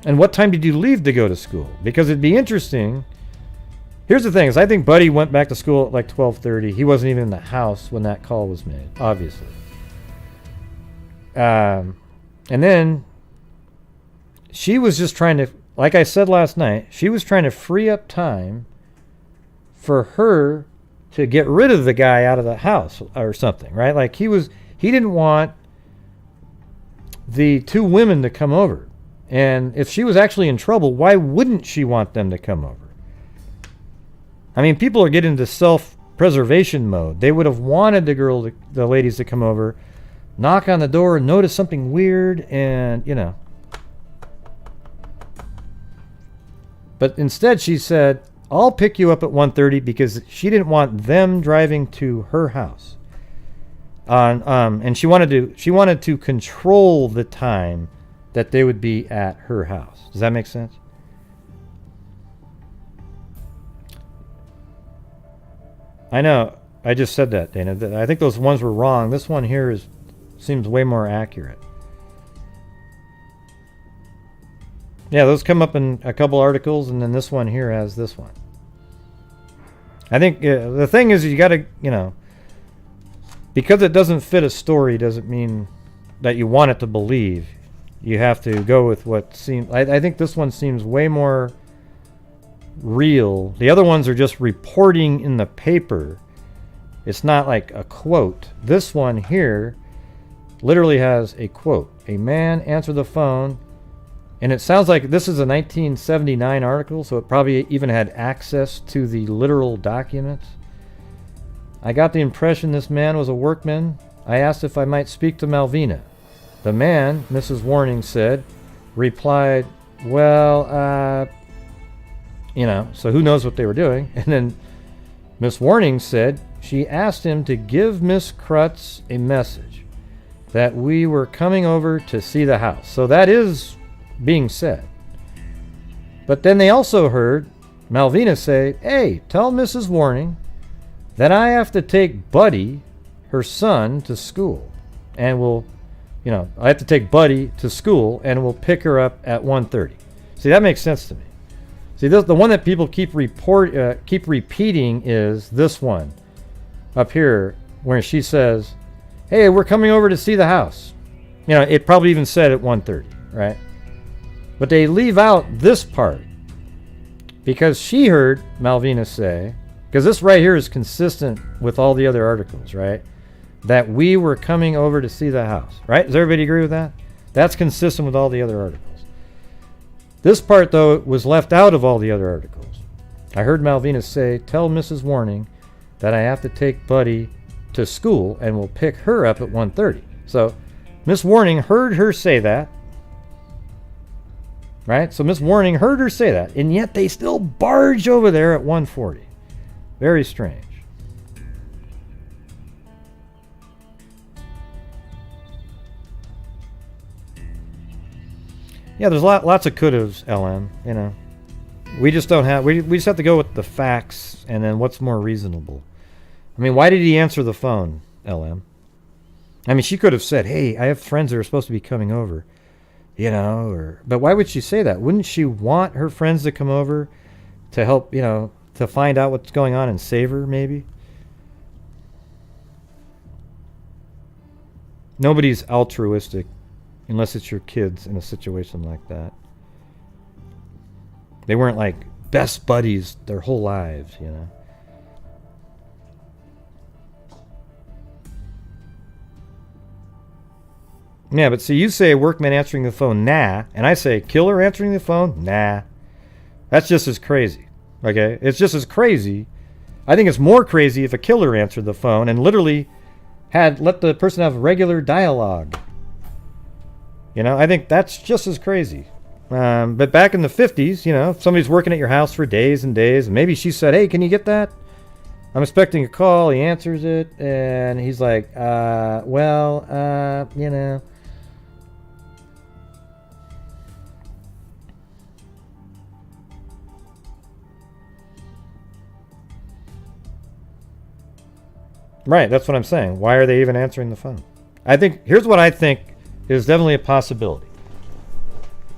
And what time did you leave to go to school? Because it'd be interesting. Here's the thing, is I think Buddy went back to school at like 12:30. He wasn't even in the house when that call was made, obviously. And then she was just trying to, like I said last night, she was trying to free up time for her to get rid of the guy out of the house or something, right? Like he didn't want the two women to come over. And if she was actually in trouble, why wouldn't she want them to come over? I mean, people are getting into self-preservation mode. They would have wanted the ladies to come over, knock on the door and notice something weird and, But instead she said, I'll pick you up at 1:30 because she didn't want them driving to her house. And she wanted to control the time that they would be at her house. Does that make sense? I know. I just said that, Dana. I think those ones were wrong. This one here seems way more accurate. Yeah, those come up in a couple articles, and then this one here has this one. I think the thing is you got to, because it doesn't fit a story doesn't mean that you want it to believe. You have to go with what seems... I think this one seems way more real. The other ones are just reporting in the paper. It's not like a quote. This one here literally has a quote. A man answered the phone, and it sounds like this is a 1979 article, so it probably even had access to the literal documents. I got the impression this man was a workman. I asked if I might speak to Malvina. The man, Mrs. Warning said, replied, well, so who knows what they were doing. And then Miss Warning said she asked him to give Miss Krutz a message that we were coming over to see the house. So that is being said. But then they also heard Malvina say, hey, tell Mrs. Warning that I have to take Buddy, her son, to school. And I have to take Buddy to school and we'll pick her up at 1:30. See, that makes sense to me. See, the one that people keep repeating is this one up here where she says, hey, we're coming over to see the house. It probably even said at 1:30, right? But they leave out this part because she heard Malvina say, because this right here is consistent with all the other articles, right? That we were coming over to see the house, right? Does everybody agree with that? That's consistent with all the other articles. This part, though, was left out of all the other articles. I heard Malvina say, tell Mrs. Warning that I have to take Buddy to school and we'll pick her up at 1:30. So Miss Warning heard her say that, right? So Miss Warning heard her say that, and yet they still barge over there at 1:40. Very strange. Yeah, there's lots of could-haves, LM, We just don't have... We just have to go with the facts and then what's more reasonable. I mean, why did he answer the phone, LM? I mean, she could have said, hey, I have friends that are supposed to be coming over, but why would she say that? Wouldn't she want her friends to come over to help, to find out what's going on and save her, maybe? Nobody's altruistic unless it's your kids in a situation like that. They weren't like best buddies their whole lives, you know. Yeah, but see, you say workman answering the phone, nah. And I say killer answering the phone, nah. That's just as crazy, okay? It's just as crazy. I think it's more crazy if a killer answered the phone and literally had let the person have regular dialogue. You know, I think that's just as crazy. But back in the 50s, you know, if somebody's working at your house for days and days, and maybe she said, hey, can you get that? I'm expecting a call. He answers it, and he's like, you know. Right, that's what I'm saying. Why are they even answering the phone? I think, here's what I think is definitely a possibility.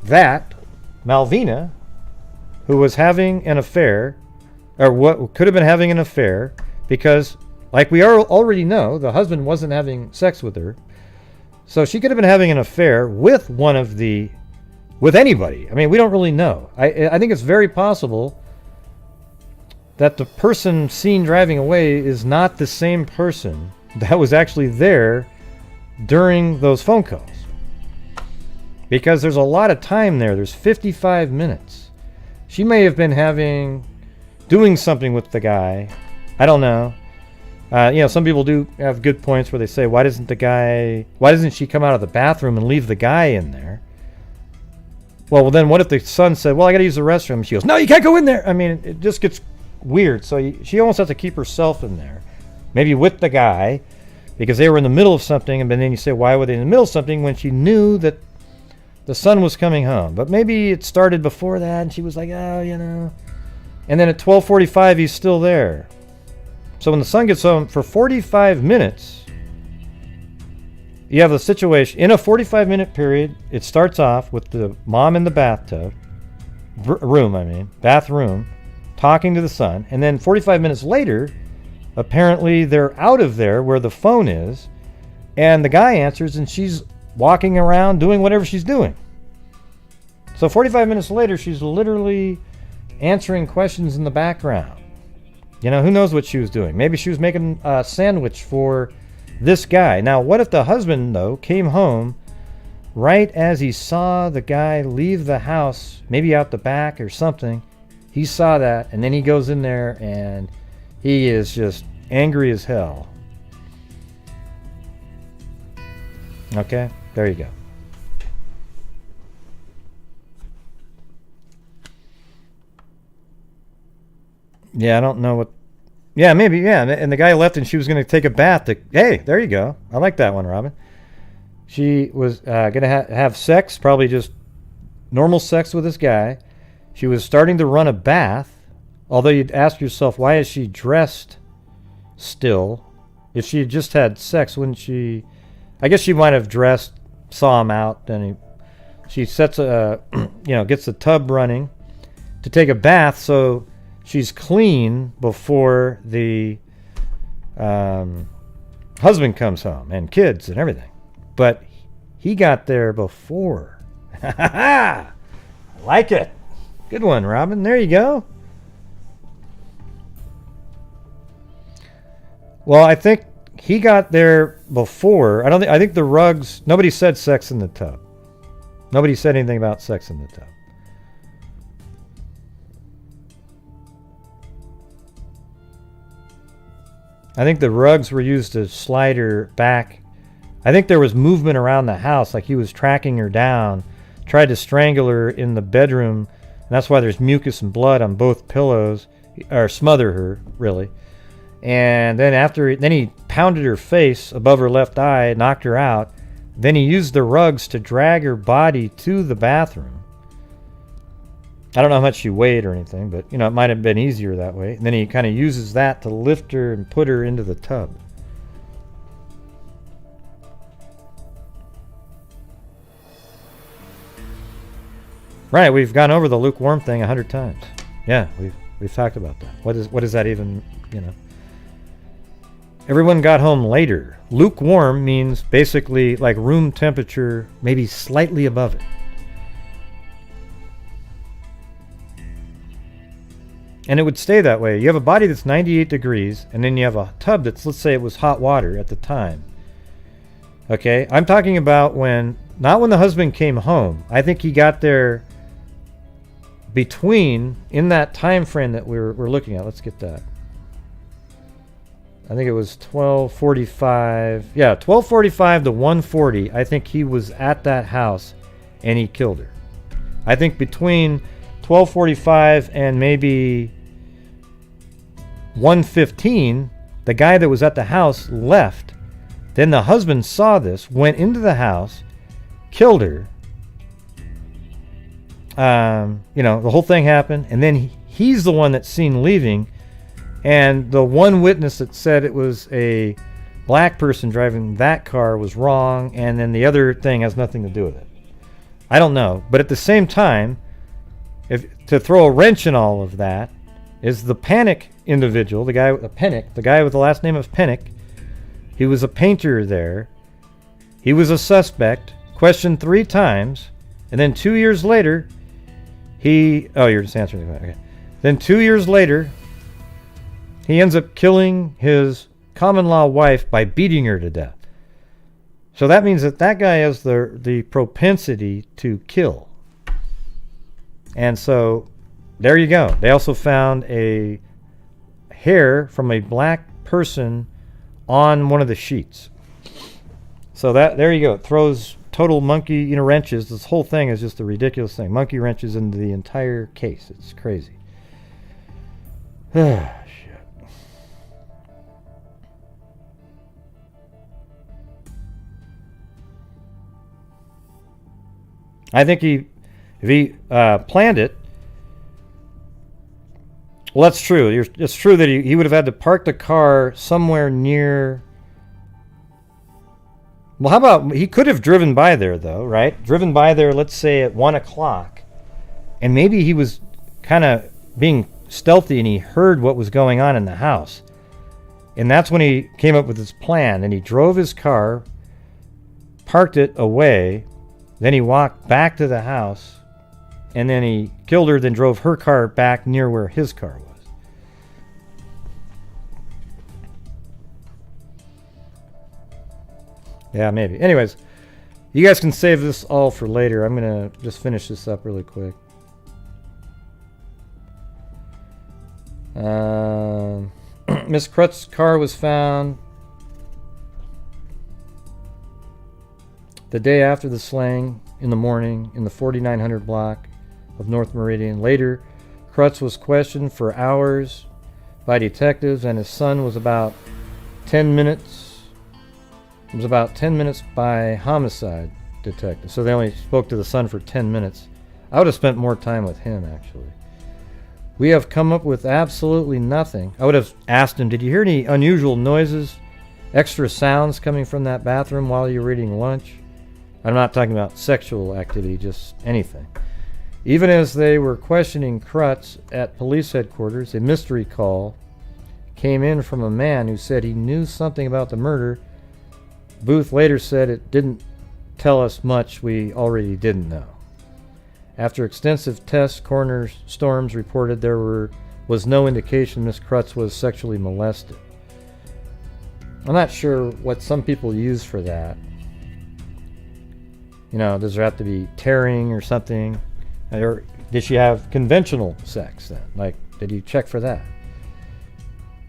That Malvina, who was having an affair, or what could have been having an affair, because, like we already know, the husband wasn't having sex with her, so she could have been having an affair with with anybody. I mean, we don't really know. I think it's very possible that the person seen driving away is not the same person that was actually there during those phone calls. Because there's a lot of time there. There's 55 minutes. She may have been doing something with the guy. I don't know. You know, some people do have good points where they say, why doesn't she come out of the bathroom and leave the guy in there? Well, then what if the son said, well, I got to use the restroom? She goes, no, you can't go in there. I mean, it just gets weird. So she almost has to keep herself in there, maybe with the guy, because they were in the middle of something. And then you say, why were they in the middle of something when she knew that the son was coming home? But maybe it started before that, and she was like, oh, you know. And then at 12:45, he's still there. So when the son gets home for 45 minutes, you have the situation in a 45-minute period. It starts off with the mom in the bathroom, talking to the son, and then 45 minutes later, apparently they're out of there where the phone is, and the guy answers, and she's walking around doing whatever she's doing. So 45 minutes later, she's literally answering questions in the background. You know, who knows what she was doing? Maybe she was making a sandwich for this guy. Now, what if the husband, though, came home right as he saw the guy leave the house, maybe out the back or something? He saw that, and then he goes in there, and he is just angry as hell. Okay, there you go. Yeah, I don't know what... Yeah, maybe, yeah. And the guy left, and she was going to take a bath. Hey, there you go. I like that one, Robin. She was going to have sex, probably just normal sex with this guy. She was starting to run a bath, although you'd ask yourself, why is she dressed still? If she had just had sex, wouldn't she... I guess she might have dressed, saw him out, then she sets gets the tub running to take a bath, so she's clean before the husband comes home, and kids and everything. But he got there before. I like it. Good one, Robin. There you go. Well, I think he got there before. I think the rugs... Nobody said sex in the tub. Nobody said anything about sex in the tub. I think the rugs were used to slide her back. I think there was movement around the house, like he was tracking her down, tried to strangle her in the bedroom. And that's why there's mucus and blood on both pillows, or smother her, really. And then he pounded her face above her left eye, knocked her out. Then he used the rugs to drag her body to the bathroom. I don't know how much she weighed or anything, but it might have been easier that way. And then he kind of uses that to lift her and put her into the tub. Right, we've gone over the lukewarm thing 100 times. Yeah, we've talked about that. What is that even, Everyone got home later. Lukewarm means basically like room temperature, maybe slightly above it. And it would stay that way. You have a body that's 98 degrees, and then you have a tub that's, let's say it was hot water at the time. Okay, I'm talking about not when the husband came home. I think he got there in that time frame that we're looking at. Let's get that. I think it was 12:45. Yeah, 12:45 to 1:40. I think he was at that house, and he killed her. I think between 12:45 and maybe 1:15, the guy that was at the house left. Then the husband saw this, went into the house, killed her. The whole thing happened, and then he's the one that's seen leaving, and the one witness that said it was a black person driving that car was wrong, and then the other thing has nothing to do with it. I don't know, but at the same time, to throw a wrench in all of that is the Panic individual, the guy with the last name of Panic. He was a painter there. He was a suspect, questioned 3 times, and then 2 years later, you're just answering the question. Okay. Then 2 years later, he ends up killing his common-law wife by beating her to death. So that means that guy has the propensity to kill. And so, there you go. They also found a hair from a black person on one of the sheets. So there you go. It throws total monkey wrenches. This whole thing is just a ridiculous thing. Monkey wrenches into the entire case. It's crazy. Shit. I think if he planned it. Well, that's true. It's true that he would have had to park the car somewhere near. Well, how about he could have driven by there, though, right? Driven by there, let's say at 1 o'clock, and maybe he was kind of being stealthy and he heard what was going on in the house, and that's when he came up with his plan. And he drove his car, parked it away, then he walked back to the house, and then he killed her, then drove her car back near where his car was. Yeah, maybe. Anyways, you guys can save this all for later. I'm going to just finish this up really quick. Miss Krutz's car was found the day after the slaying in the morning in the 4900 block of North Meridian. Later, Krutz was questioned for hours by detectives, and his son was about 10 minutes. It was about 10 minutes by homicide detectives. So they only spoke to the son for 10 minutes. I would have spent more time with him, actually. We have come up with absolutely nothing. I would have asked him, did you hear any unusual noises, extra sounds coming from that bathroom while you were eating lunch? I'm not talking about sexual activity, just anything. Even as they were questioning Krutz at police headquarters, a mystery call came in from a man who said he knew something about the murder. Booth later said it didn't tell us much we already didn't know. After extensive tests, Coroner Storms reported there was no indication Miss Krutz was sexually molested. I'm not sure what some people use for that. Does there have to be tearing or something? Or did she have conventional sex then? Like, did you check for that?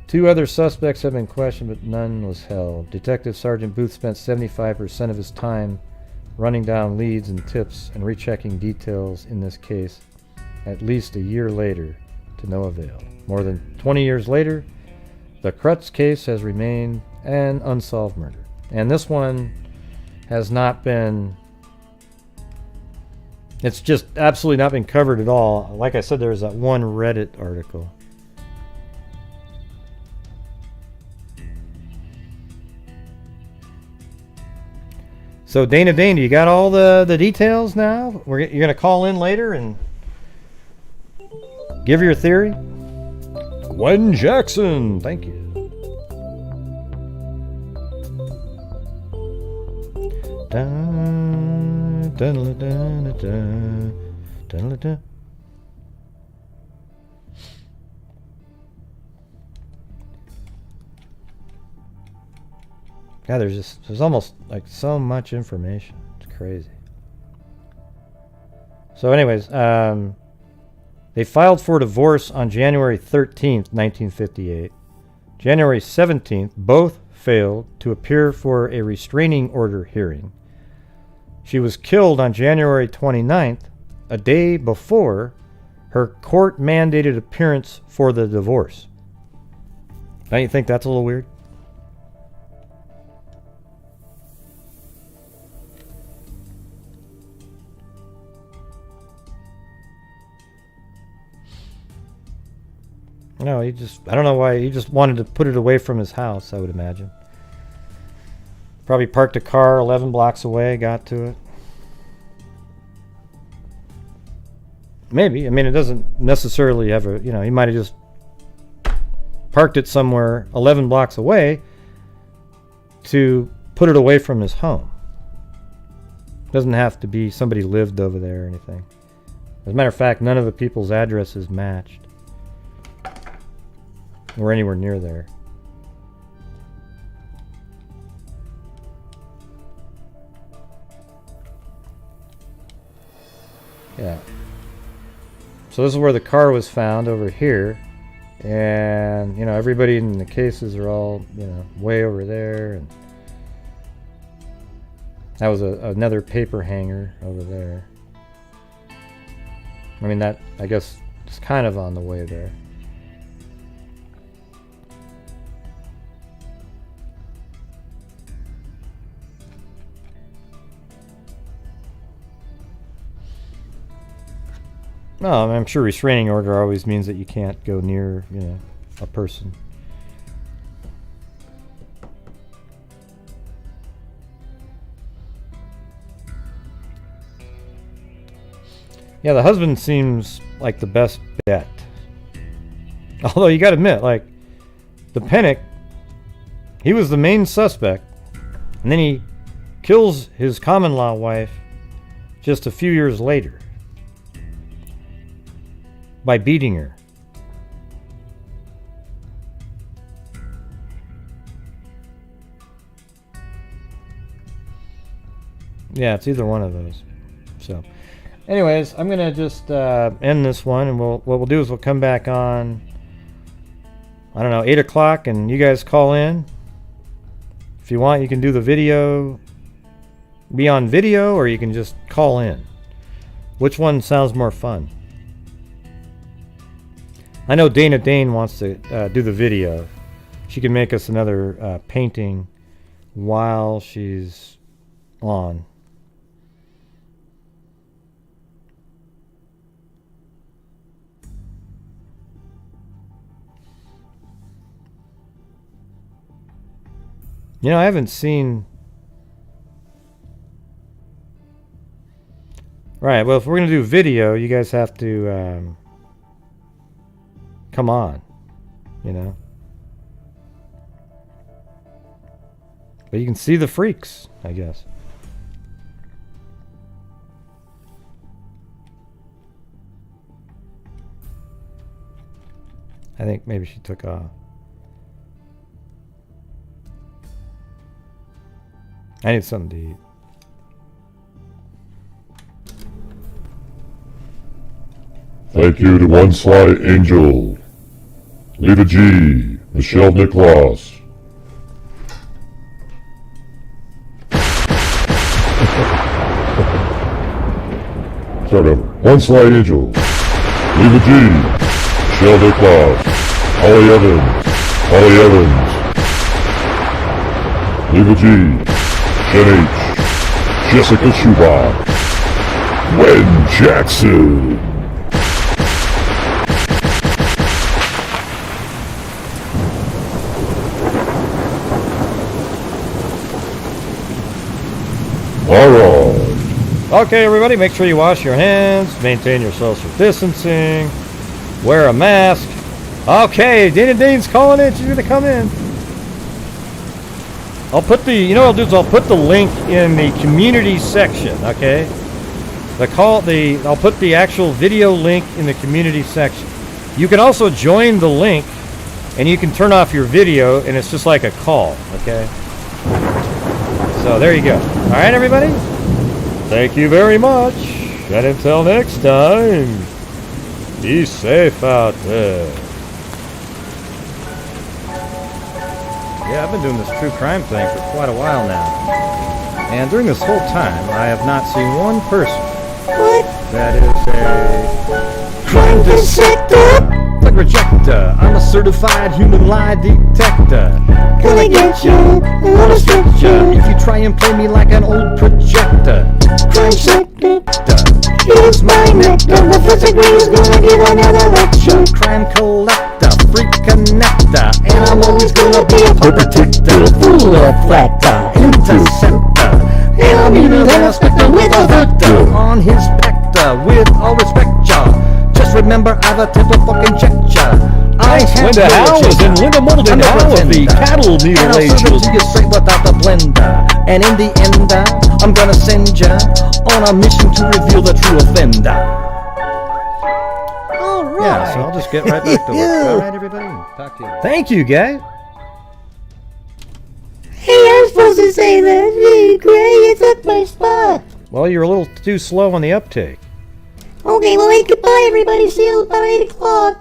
2 other suspects have been questioned, but none was held. Detective Sergeant Booth spent 75% of his time running down leads and tips and rechecking details in this case at least a year later to no avail. More than 20 years later, the Krutz case has remained an unsolved murder. And this one has not been... It's just absolutely not been covered at all. Like I said, there's that one Reddit article. So Dana Dane, you got all the details now? You're going to call in later and give your theory? Gwen Jackson, thank you. Dun, dun, dun, dun, dun, dun, dun. God, there's almost like so much information. It's crazy. So anyways, they filed for divorce on January 13th, 1958. January 17th, both failed to appear for a restraining order hearing. She was killed on January 29th, a day before her court-mandated appearance for the divorce. Don't you think that's a little weird? No, I don't know why, he just wanted to put it away from his house, I would imagine. Probably parked a car 11 blocks away, got to it. Maybe. I mean, it doesn't necessarily have a, he might have just parked it somewhere 11 blocks away to put it away from his home. Doesn't have to be somebody lived over there or anything. As a matter of fact, none of the people's addresses matched. Or anywhere near there. Yeah. So this is where the car was found, over here. And, everybody in the cases are all, way over there. And that was another paper hanger over there. I mean, that, I guess, is kind of on the way there. No, I'm sure restraining order always means that you can't go near, a person. Yeah, the husband seems like the best bet. Although you gotta admit, like, the Pennock, he was the main suspect, and then he kills his common-law wife just a few years later. By beating her. Yeah, it's either one of those. So, anyways, I'm gonna just end this one, and what we'll do is we'll come back on, I don't know, 8 o'clock, and you guys call in. If you want, you can do the video, be on video, or you can just call in. Which one sounds more fun? I know Dana Dane wants to do the video. She can make us another painting while she's on. I haven't seen... Right, well, if we're going to do video, you guys have to... come on, But you can see the freaks, I guess. I think maybe she took off. I need something to eat. Thank you to One Sly Angel, Lita G, Michelle Nicholas. Start over. One Sly Angel, Lita G, Michelle Nicholas, Holly Evans, Lita G, Jen H, Jessica Schubach, Gwen Jackson. Okay, everybody, make sure you wash your hands, maintain your social distancing, wear a mask. Okay, Dana Dane's calling in. She's going to come in. I'll put the, what I'll do is I'll put the link in the community section, okay? I'll put the actual video link in the community section. You can also join the link, and you can turn off your video, and it's just like a call, okay? So there you go. All right, everybody? Thank you very much. And until next time, be safe out there. Yeah, I've been doing this true crime thing for quite a while now. And during this whole time, I have not seen one person that is a crime dissector. Like rejector, I'm a certified human lie detector. Gonna get you, wanna stretch you. If you try and play me like an old projector. Crime sector, here's my nectar. The first degree is gonna give another lecture. Crime collector, freak connector. And I'm always gonna be a protector. Full reflector, interceptor. And I'm even than a specter with a vector. On his specter, with all respect, y'all. Just remember I've attempted to fucking check ya. Linda Howes and Linda Moulton Howe of the cattle mutilation. And I'll serve it to you straight without the blender. And in the end, I'm gonna send ya on a mission to reveal the true offender. Alright. Yeah, so I'll just get right back to work. Alright, everybody? Talk to you. Thank you, guys. Hey, I'm supposed to say that. Hey, Gray, you took my spot. Well, you're a little too slow on the uptake. Okay, well, hey, goodbye, everybody. See you about 8 o'clock.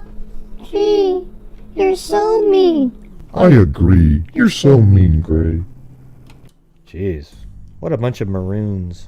Gee, you're so mean. I agree. You're so mean, Gray. Jeez, what a bunch of maroons.